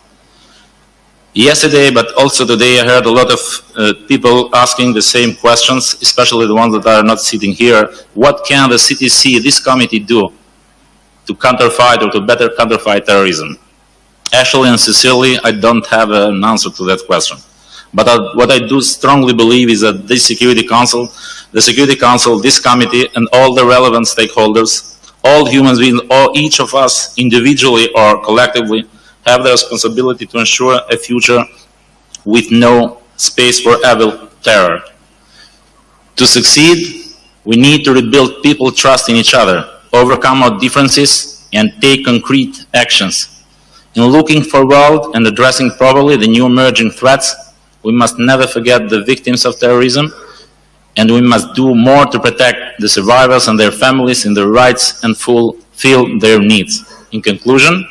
Yesterday, but also today, I heard a lot of people asking the same questions, especially the ones that are not sitting here. What can the CTC, this committee, do to counterfight or to better counterfight terrorism? Actually and sincerely, I don't have an answer to that question. But what I do strongly believe is that the Security Council, this committee, and all the relevant stakeholders, all human beings, each of us individually or collectively, have the responsibility to ensure a future with no space for evil terror. To succeed, we need to rebuild people's trust in each other, overcome our differences, and take concrete actions. In looking forward and addressing properly the new emerging threats, we must never forget the victims of terrorism, and we must do more to protect the survivors and their families in their rights and fulfill their needs. In conclusion,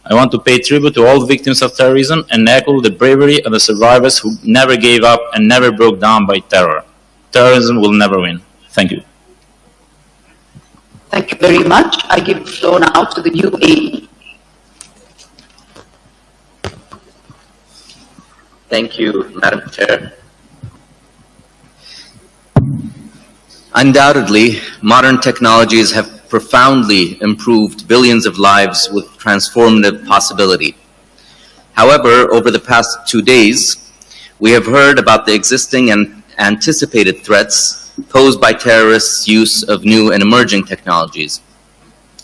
I want to pay tribute to all victims of terrorism and echo the bravery of the survivors who never gave up and never broke down by terror. Terrorism will never win. Thank you. Thank you very much. I give the floor now to the UAE. Thank you, Madam Chair. Undoubtedly, modern technologies have profoundly improved billions of lives with transformative possibility. However, over the past 2 days, we have heard about the existing and anticipated threats posed by terrorists' use of new and emerging technologies.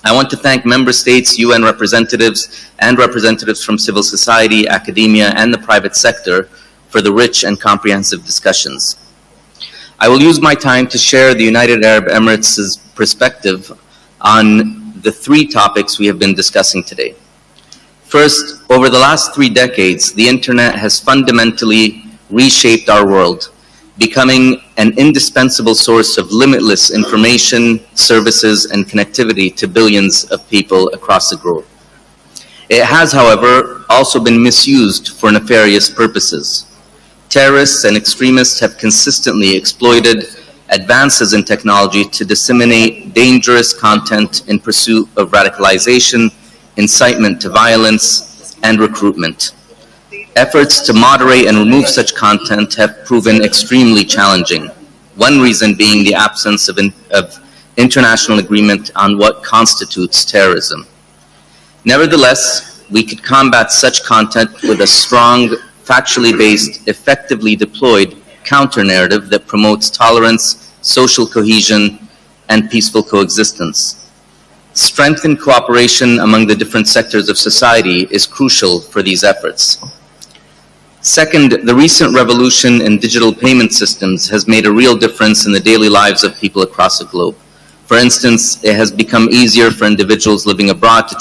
I want to thank member states, UN representatives, and representatives from civil society, academia, and the private sector for the rich and comprehensive discussions. I will use my time to share the United Arab Emirates' perspective on the three topics we have been discussing today. First, over the last 3 decades, the internet has fundamentally reshaped our world, becoming an indispensable source of limitless information, services, and connectivity to billions of people across the globe. It has, however, also been misused for nefarious purposes. Terrorists and extremists have consistently exploited advances in technology to disseminate dangerous content in pursuit of radicalization, incitement to violence, and recruitment. Efforts to moderate and remove such content have proven extremely challenging, one reason being the absence of international agreement on what constitutes terrorism. Nevertheless, we could combat such content with a strong, factually based, effectively deployed counter-narrative that promotes tolerance, social cohesion, and peaceful coexistence. Strengthened cooperation among the different sectors of society is crucial for these efforts. Second, the recent revolution in digital payment systems has made a real difference in the daily lives of people across the globe. For instance, it has become easier for individuals living abroad to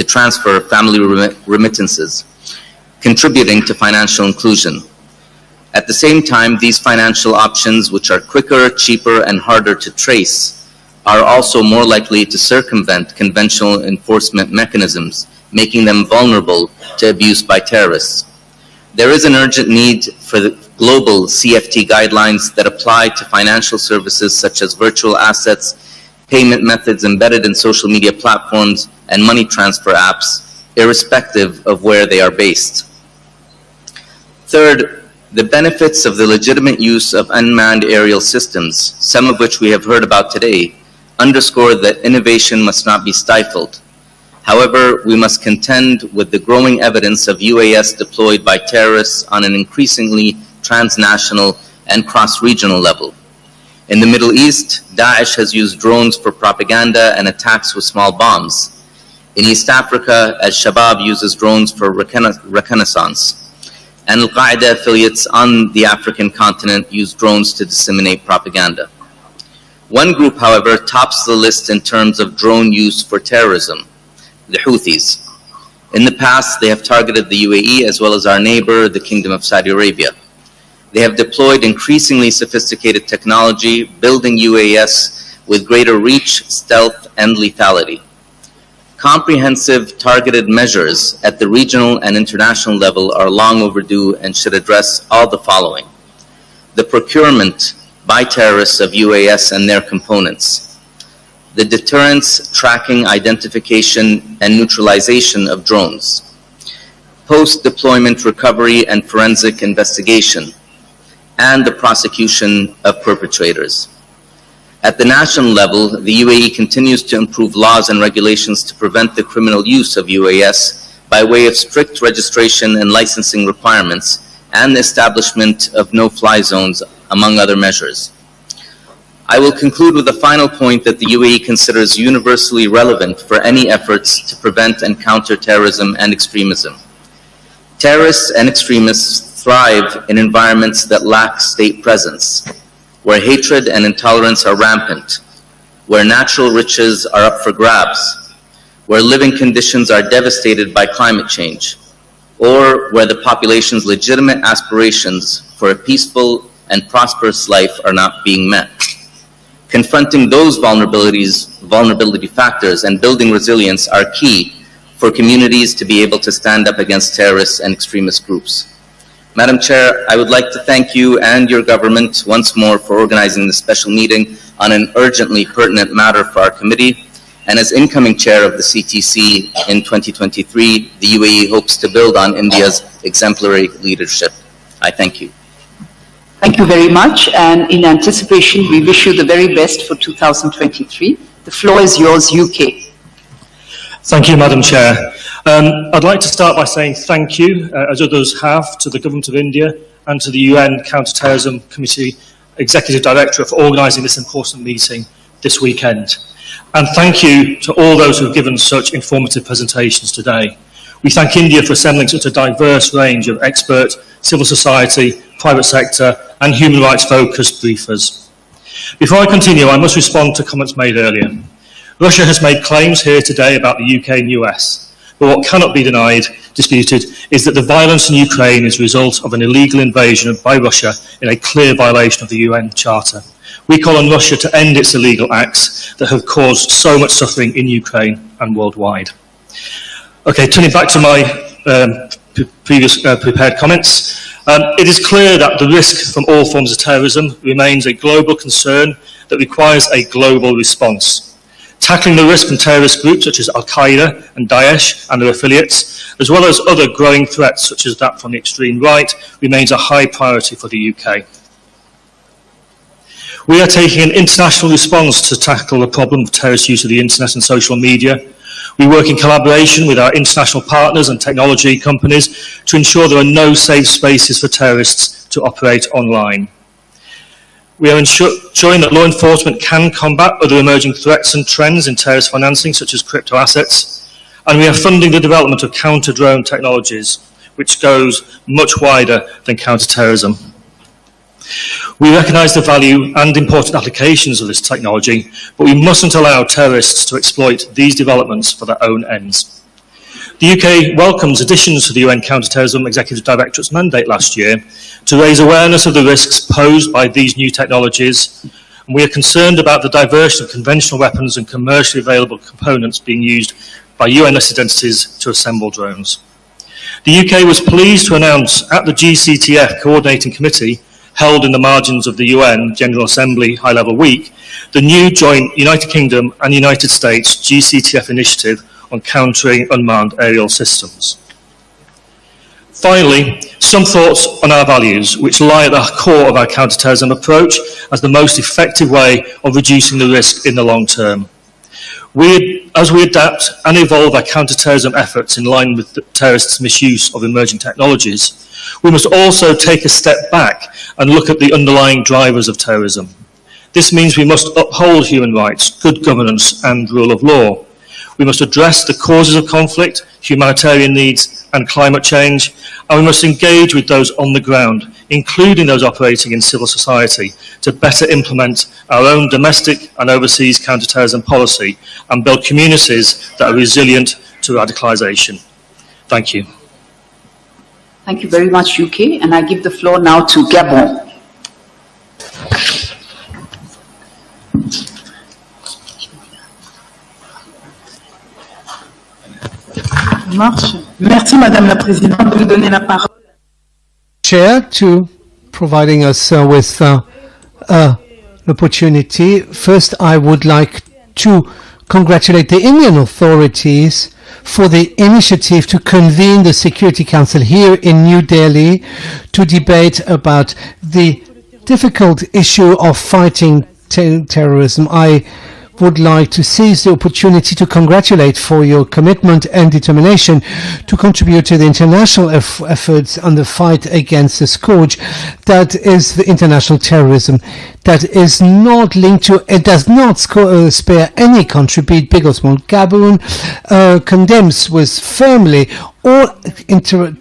transfer family remittances, contributing to financial inclusion. At the same time, these financial options, which are quicker, cheaper, and harder to trace, are also more likely to circumvent conventional enforcement mechanisms, making them vulnerable to abuse by terrorists. There is an urgent need for the global CFT guidelines that apply to financial services such as virtual assets, payment methods embedded in social media platforms, and money transfer apps, irrespective of where they are based. Third, the benefits of the legitimate use of unmanned aerial systems, some of which we have heard about today, underscore that innovation must not be stifled. However, we must contend with the growing evidence of UAS deployed by terrorists on an increasingly transnational and cross-regional level. In the Middle East, Daesh has used drones for propaganda and attacks with small bombs. In East Africa, Al-Shabaab uses drones for reconnaissance. And Al-Qaeda affiliates on the African continent use drones to disseminate propaganda. One group, however, tops the list in terms of drone use for terrorism: the Houthis. In the past, they have targeted the UAE as well as our neighbor, the Kingdom of Saudi Arabia. They have deployed increasingly sophisticated technology, building UAS with greater reach, stealth, and lethality. Comprehensive, targeted measures at the regional and international level are long overdue and should address all the following: the procurement by terrorists of UAS and their components, the deterrence, tracking, identification, and neutralization of drones, post-deployment recovery and forensic investigation, and the prosecution of perpetrators. At the national level, the UAE continues to improve laws and regulations to prevent the criminal use of UAS by way of strict registration and licensing requirements and the establishment of no-fly zones, among other measures. I will conclude with a final point that the UAE considers universally relevant for any efforts to prevent and counter terrorism and extremism. Terrorists and extremists thrive in environments that lack state presence, where hatred and intolerance are rampant, where natural riches are up for grabs, where living conditions are devastated by climate change, or where the population's legitimate aspirations for a peaceful and prosperous life are not being met. Confronting those vulnerability factors and building resilience are key for communities to be able to stand up against terrorists and extremist groups. Madam Chair, I would like to thank you and your government once more for organizing this special meeting on an urgently pertinent matter for our committee. And as incoming chair of the CTC in 2023, the UAE hopes to build on India's exemplary leadership. I thank you. Thank you very much. And in anticipation, we wish you the very best for 2023. The floor is yours, UK. Thank you, Madam Chair. I'd like to start by saying thank you, as others have, to the Government of India and to the UN Counter-Terrorism Committee Executive Directorate for organising this important meeting this weekend. And thank you to all those who have given such informative presentations today. We thank India for assembling such a diverse range of expert, civil society, private sector, and human rights-focused briefers. Before I continue, I must respond to comments made earlier. Russia has made claims here today about the UK and US, but what cannot be disputed, is that the violence in Ukraine is a result of an illegal invasion by Russia in a clear violation of the UN Charter. We call on Russia to end its illegal acts that have caused so much suffering in Ukraine and worldwide. Okay, turning back to my previous prepared comments, it is clear that the risk from all forms of terrorism remains a global concern that requires a global response. Tackling the risk from terrorist groups such as Al-Qaeda and Daesh and their affiliates, as well as other growing threats such as that from the extreme right, remains a high priority for the UK. We are taking an international response to tackle the problem of terrorist use of the internet and social media. We work in collaboration with our international partners and technology companies to ensure there are no safe spaces for terrorists to operate online. We are ensuring that law enforcement can combat other emerging threats and trends in terrorist financing, such as crypto assets, and we are funding the development of counter-drone technologies, which goes much wider than counter-terrorism. We recognise the value and important applications of this technology, but we mustn't allow terrorists to exploit these developments for their own ends. The UK welcomes additions to the UN Counter-Terrorism Executive Directorate's mandate last year to raise awareness of the risks posed by these new technologies, and we are concerned about the diversion of conventional weapons and commercially available components being used by UN-listed entities to assemble drones. The UK was pleased to announce at the GCTF Coordinating Committee, held in the margins of the UN General Assembly High-Level Week, the new joint United Kingdom and United States GCTF initiative on countering unmanned aerial systems. Finally, some thoughts on our values, which lie at the core of our counter-terrorism approach as the most effective way of reducing the risk in the long term. As we adapt and evolve our counter-terrorism efforts in line with the terrorists' misuse of emerging technologies, we must also take a step back and look at the underlying drivers of terrorism. This means we must uphold human rights, good governance, and rule of law. We must address the causes of conflict, humanitarian needs, and climate change, and we must engage with those on the ground, including those operating in civil society, to better implement our own domestic and overseas counter-terrorism policy and build communities that are resilient to radicalisation. Thank you. Thank you very much, UK, and I give the floor now to Gabon. Merci, Madame la Présidente, de me donner la parole. Chair, to providing us with an opportunity. First, I would like to congratulate the Indian authorities for the initiative to convene the Security Council here in New Delhi to debate about the difficult issue of fighting terrorism. I would like to seize the opportunity to congratulate for your commitment and determination to contribute to the international efforts on the fight against the scourge that is the international terrorism that is not linked to, it does not spare any country, be it big or small. Gabon condemns firmly all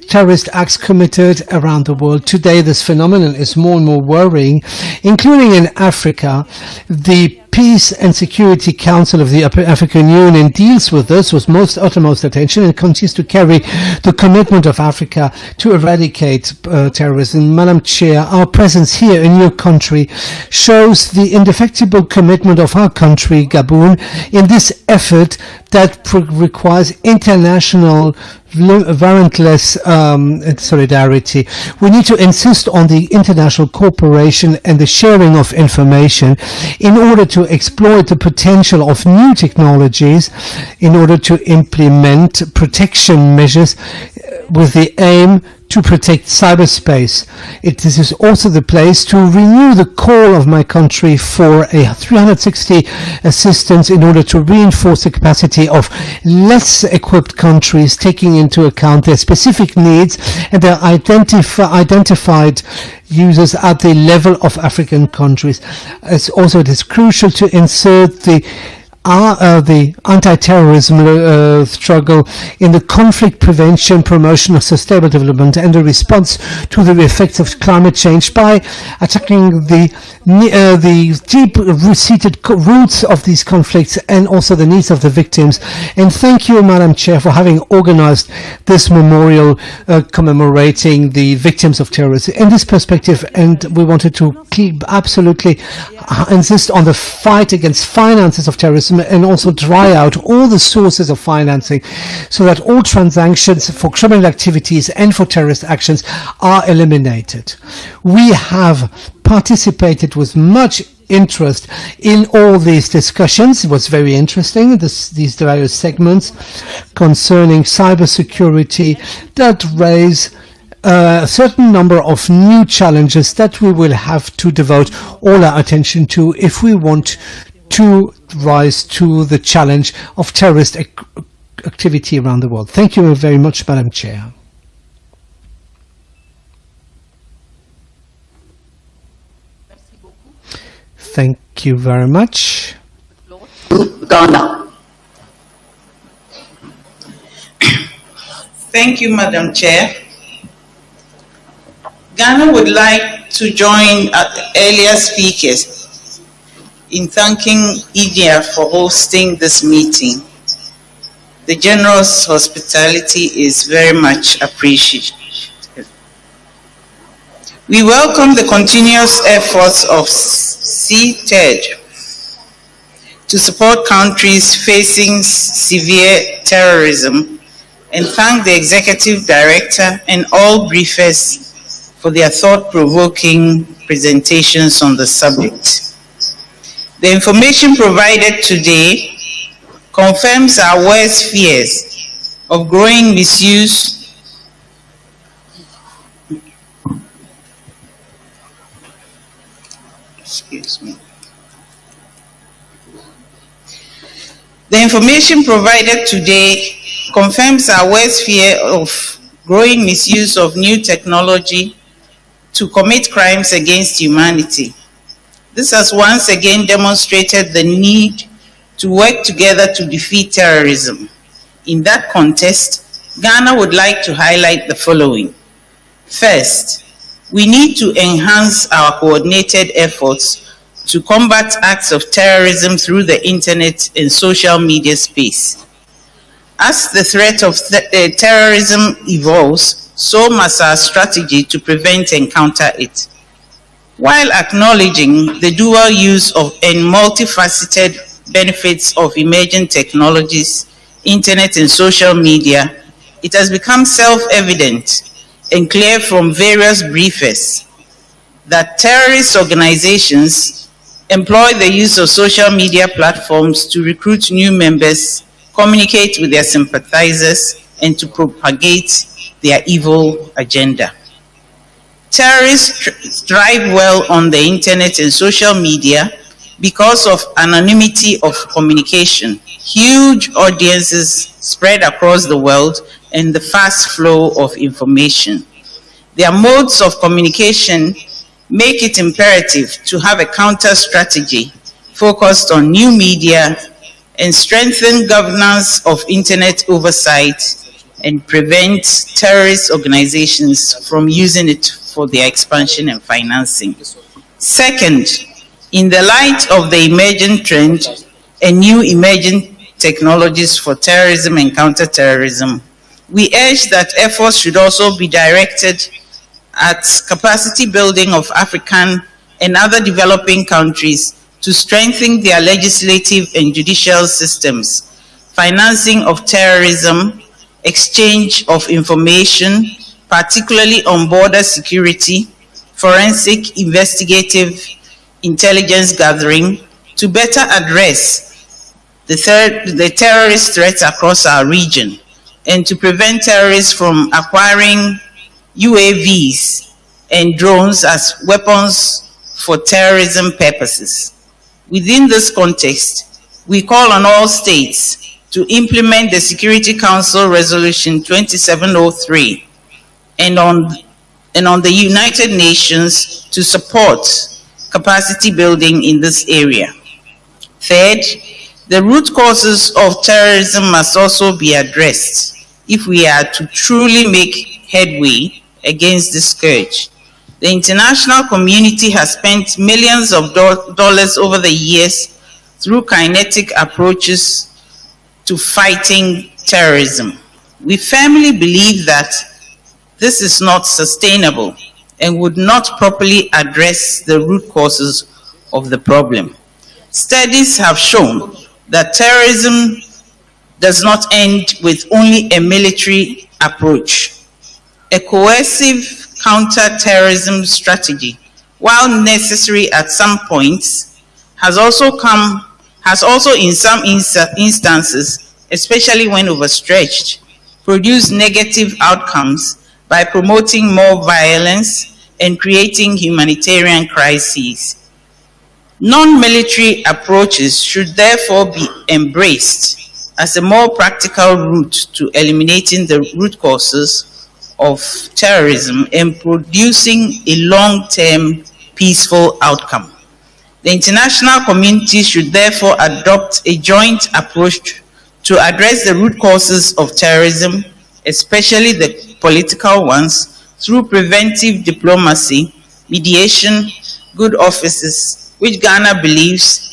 terrorist acts committed around the world. Today, this phenomenon is more and more worrying, including in Africa. The Peace and Security Council of the African Union deals with this with uttermost attention and continues to carry the commitment of Africa to eradicate terrorism. Madam Chair, our presence here in your country shows the indefectible commitment of our country, Gabon, in this effort that requires international warrantless solidarity. We need to insist on the international cooperation and the sharing of information in order to exploit the potential of new technologies, in order to implement protection measures with the aim to protect cyberspace. This is also the place to renew the call of my country for a 360 assistance in order to reinforce the capacity of less equipped countries, taking into account their specific needs and their identified users at the level of African countries. It is crucial to insert the the anti-terrorism struggle in the conflict prevention, promotion of sustainable development, and the response to the effects of climate change by attacking the deep-seated roots of these conflicts and also the needs of the victims. And thank you, Madam Chair, for having organized this memorial commemorating the victims of terrorism in this perspective. And we wanted to absolutely insist on the fight against finances of terrorism and also dry out all the sources of financing so that all transactions for criminal activities and for terrorist actions are eliminated. We have participated with much interest in all these discussions. It was very interesting, these various segments concerning cybersecurity that raise a certain number of new challenges that we will have to devote all our attention to if we want to rise to the challenge of terrorist activity around the world. Thank you very much, Madam Chair. Thank you very much. Ghana. Thank you, Madam Chair. Ghana would like to join earlier speakers in thanking India for hosting this meeting. The generous hospitality is very much appreciated. We welcome the continuous efforts of CTED to support countries facing severe terrorism and thank the Executive Director and all briefers for their thought-provoking presentations on the subject. The information provided today confirms our worst fears of growing misuse The information provided today confirms our worst fear of growing misuse of new technology to commit crimes against humanity. This has once again demonstrated the need to work together to defeat terrorism. In that context, Ghana would like to highlight the following. First, we need to enhance our coordinated efforts to combat acts of terrorism through the internet and social media space. As the threat of terrorism evolves, so must our strategy to prevent and counter it. While acknowledging the dual use of and multifaceted benefits of emerging technologies, internet and social media, it has become self-evident and clear from various briefers that terrorist organizations employ the use of social media platforms to recruit new members, communicate with their sympathizers, and to propagate their evil agenda. Terrorists thrive well on the internet and social media because of anonymity of communication, huge audiences spread across the world, and the fast flow of information. Their modes of communication make it imperative to have a counter strategy focused on new media and strengthen governance of internet oversight and prevent terrorist organizations from using it for their expansion and financing. Second, in the light of the emerging trend and new emerging technologies for terrorism and counter-terrorism, we urge that efforts should also be directed at capacity building of African and other developing countries to strengthen their legislative and judicial systems, financing of terrorism, exchange of information, particularly on border security, forensic investigative intelligence gathering, to better address the terrorist threats across our region and to prevent terrorists from acquiring UAVs and drones as weapons for terrorism purposes. Within this context, we call on all states to implement the Security Council Resolution 2703 and on the United Nations to support capacity building in this area. Third, The root causes of terrorism must also be addressed if we are to truly make headway against this scourge. The international community has spent millions of dollars over the years through kinetic approaches to fighting terrorism. We firmly believe that this is not sustainable and would not properly address the root causes of the problem. Studies have shown that terrorism does not end with only a military approach. A coercive counter-terrorism strategy, while necessary at some points, has also in some instances, especially when overstretched, produced negative outcomes by promoting more violence and creating humanitarian crises. Non-military approaches should therefore be embraced as a more practical route to eliminating the root causes of terrorism and producing a long-term peaceful outcome. The international community should therefore adopt a joint approach to address the root causes of terrorism, especially the political ones, through preventive diplomacy, mediation, good offices, which Ghana believes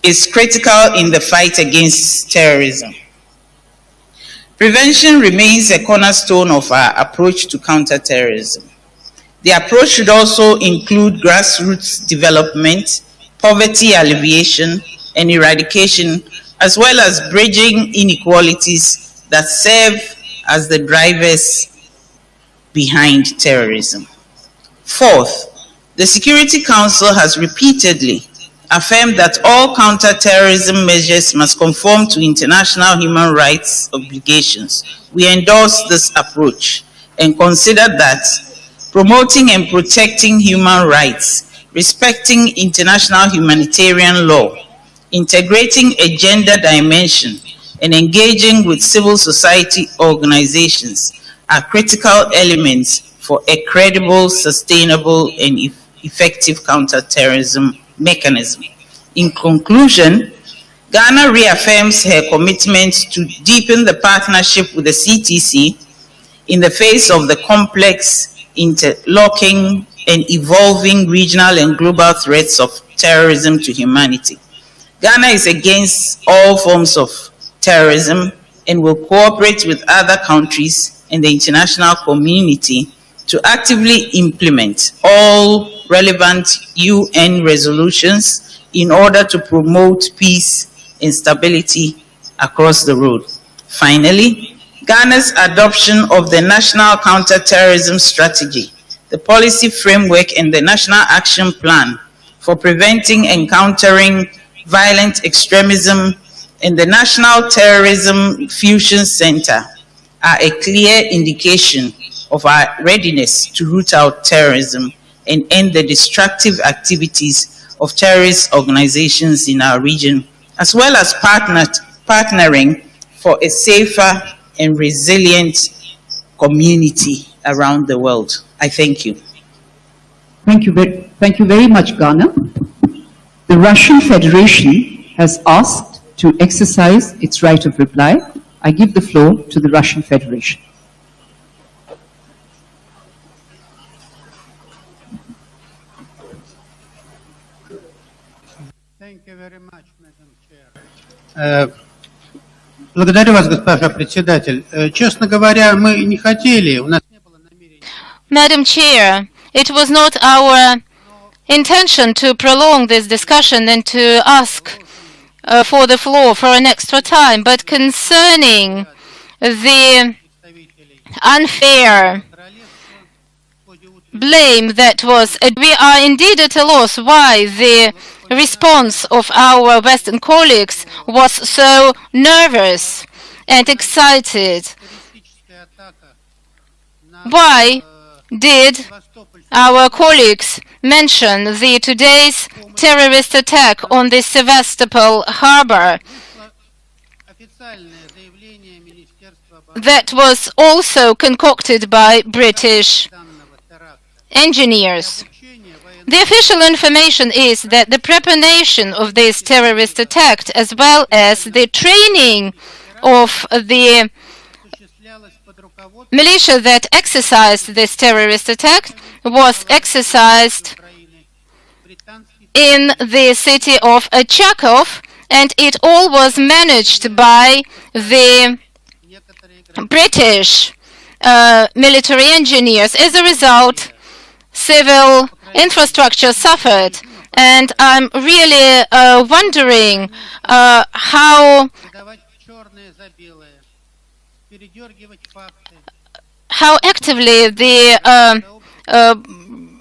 is critical in the fight against terrorism. Prevention remains a cornerstone of our approach to counterterrorism. The approach should also include grassroots development, poverty alleviation, and eradication, as well as bridging inequalities that serve as the drivers behind terrorism. Fourth, the Security Council has repeatedly affirmed that all counter-terrorism measures must conform to international human rights obligations. We endorse this approach and consider that promoting and protecting human rights, respecting international humanitarian law, integrating a gender dimension, and engaging with civil society organizations are critical elements for a credible, sustainable, and effective counter-terrorism mechanism. In conclusion, Ghana reaffirms her commitment to deepen the partnership with the CTC in the face of the complex, interlocking, and evolving regional and global threats of terrorism to humanity. Ghana is against all forms of terrorism and will cooperate with other countries and the international community to actively implement all relevant UN resolutions in order to promote peace and stability across the road. Finally, Ghana's adoption of the National Counter-Terrorism Strategy, the policy framework, and the National Action Plan for preventing and countering violent extremism and the National Terrorism Fusion Center are a clear indication of our readiness to root out terrorism and end the destructive activities of terrorist organizations in our region, as well as partnering for a safer and resilient community around the world. I thank you. Thank you very much, Ghana. The Russian Federation has asked to exercise its right of reply. I give the floor to the Russian Federation. Thank you very much, Madam Chair. Благодарю вас, госпожа председатель. Честно говоря, мы не хотели, у нас не было намерения. Madam Chair, it was not our intention to prolong this discussion and to ask for the floor for an extra time, but concerning the unfair blame that was, we are indeed at a loss why the response of our Western colleagues was so nervous and excited. Why did our colleagues mention the today's terrorist attack on the Sevastopol harbor? That was also concocted by British engineers. The official information is that the preparation of this terrorist attack, as well as the training of the militia that exercised this terrorist attack, was exercised in the city of Charkov, and it all was managed by the British military engineers. As a result, civil infrastructure suffered, and I'm really wondering how actively the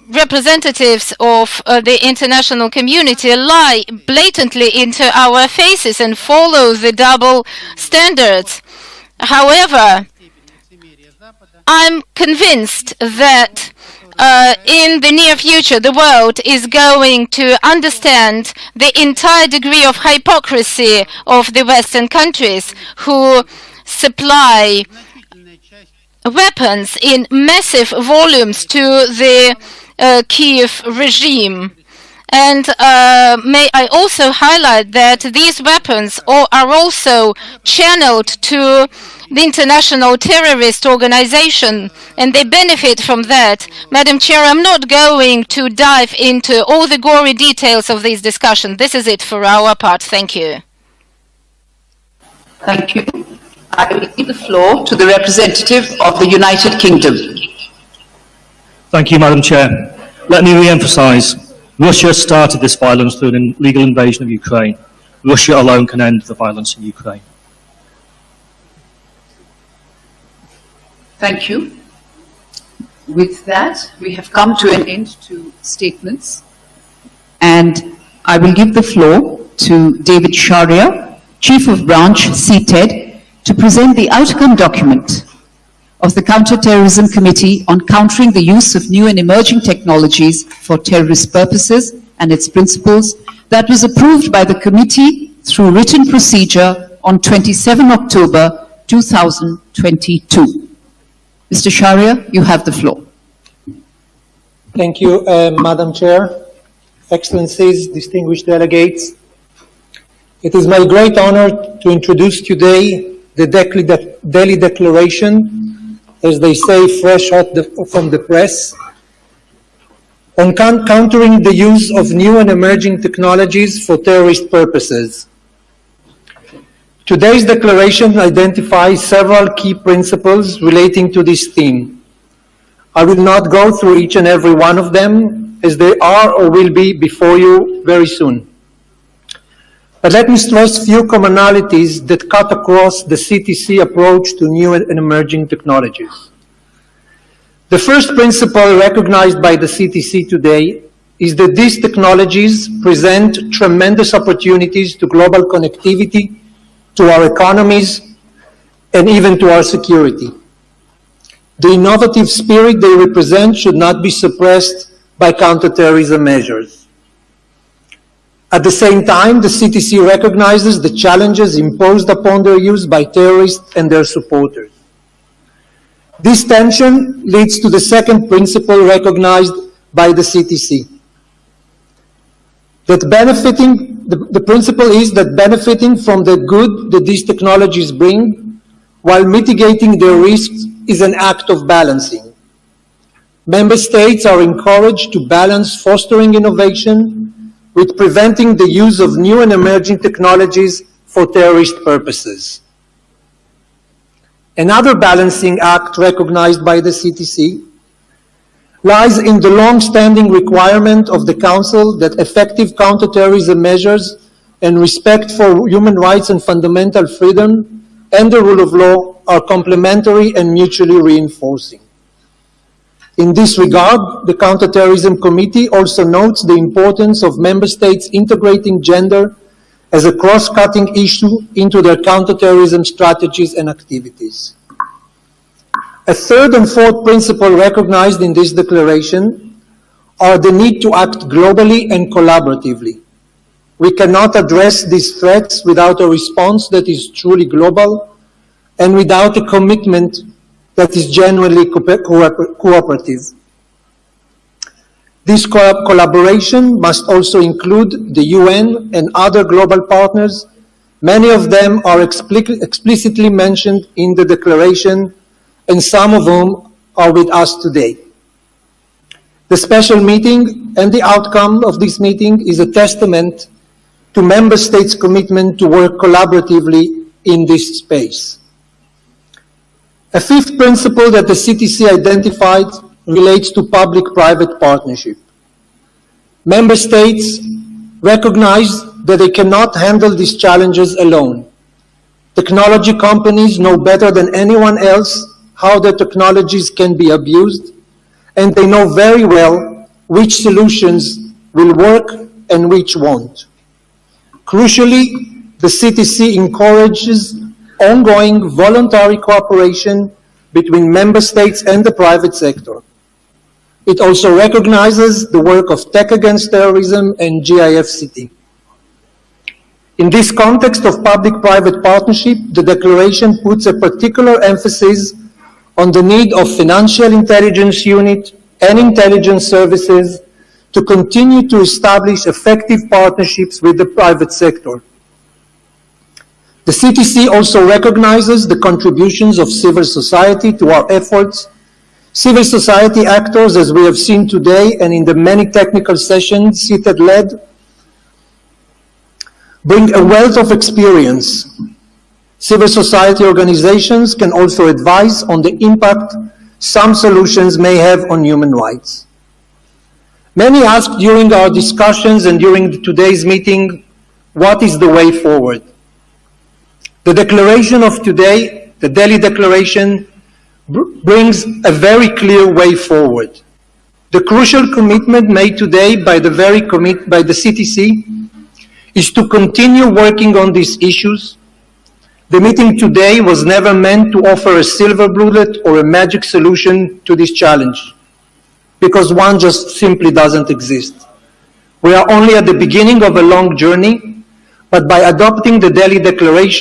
representatives of the international community lie blatantly into our faces and follow the double standards. However, I'm convinced that in the near future, the world is going to understand the entire degree of hypocrisy of the Western countries who supply weapons in massive volumes to the Kiev regime. And may I also highlight that these weapons are also channeled to the international terrorist organization, and they benefit from that. Madam Chair, I'm not going to dive into all the gory details of this discussion. This is it for our part. Thank you. Thank you. I will give the floor to the representative of the United Kingdom. Thank you, Madam Chair. Let me re-emphasise, Russia started this violence through an illegal invasion of Ukraine. Russia alone can end the violence in Ukraine. Thank you. With that, we have come to an end to statements, and I will give the floor to David Sharia, Chief of Branch, CTED, to present the outcome document of the Counter-Terrorism Committee on countering the use of new and emerging technologies for terrorist purposes and its principles that was approved by the committee through written procedure on 27 October 2022. Mr. Sharia, you have the floor. Thank you, Madam Chair, Excellencies, distinguished delegates. It is my great honor to introduce today the Delhi Declaration, as they say, fresh out from the press, on countering the use of new and emerging technologies for terrorist purposes. Today's declaration identifies several key principles relating to this theme. I will not go through each and every one of them, as they are or will be before you very soon. But let me stress a few commonalities that cut across the CTC approach to new and emerging technologies. The first principle recognized by the CTC today is that these technologies present tremendous opportunities to global connectivity, to our economies, and even to our security. The innovative spirit they represent should not be suppressed by counterterrorism measures. At the same time, the CTC recognizes the challenges imposed upon their use by terrorists and their supporters. This tension leads to the second principle recognized by the CTC. The principle is that benefiting from the good that these technologies bring while mitigating their risks is an act of balancing. Member states are encouraged to balance fostering innovation with preventing the use of new and emerging technologies for terrorist purposes. Another balancing act recognized by the CTC lies in the long-standing requirement of the Council that effective counterterrorism measures and respect for human rights and fundamental freedom and the rule of law are complementary and mutually reinforcing. In this regard, the Counter-Terrorism Committee also notes the importance of member states integrating gender as a cross-cutting issue into their counterterrorism strategies and activities. A third and fourth principle recognized in this declaration are the need to act globally and collaboratively. We cannot address these threats without a response that is truly global and without a commitment that is genuinely cooperative. This collaboration must also include the UN and other global partners. Many of them are explicitly mentioned in the declaration, and some of whom are with us today. The special meeting and the outcome of this meeting is a testament to member states' commitment to work collaboratively in this space. A fifth principle that the CTC identified relates to public-private partnership. Member states recognize that they cannot handle these challenges alone. Technology companies know better than anyone else how their technologies can be abused, and they know very well which solutions will work and which won't. Crucially, the CTC encourages ongoing voluntary cooperation between member states and the private sector. It also recognizes the work of Tech Against Terrorism and GIFCT. In this context of public-private partnership, the declaration puts a particular emphasis on the need of financial intelligence unit and intelligence services to continue to establish effective partnerships with the private sector. The CTC also recognizes the contributions of civil society to our efforts. Civil society actors, as we have seen today and in the many technical sessions CITED led, bring a wealth of experience. Civil society organizations can also advise on the impact some solutions may have on human rights. Many asked during our discussions and during today's meeting, what is the way forward? The declaration of today, the Delhi Declaration, brings a very clear way forward. The crucial commitment made today by the CTC is to continue working on these issues. The meeting today was never meant to offer a silver bullet or a magic solution to this challenge, because one just simply doesn't exist. We are only at the beginning of a long journey, but by adopting the Delhi Declaration,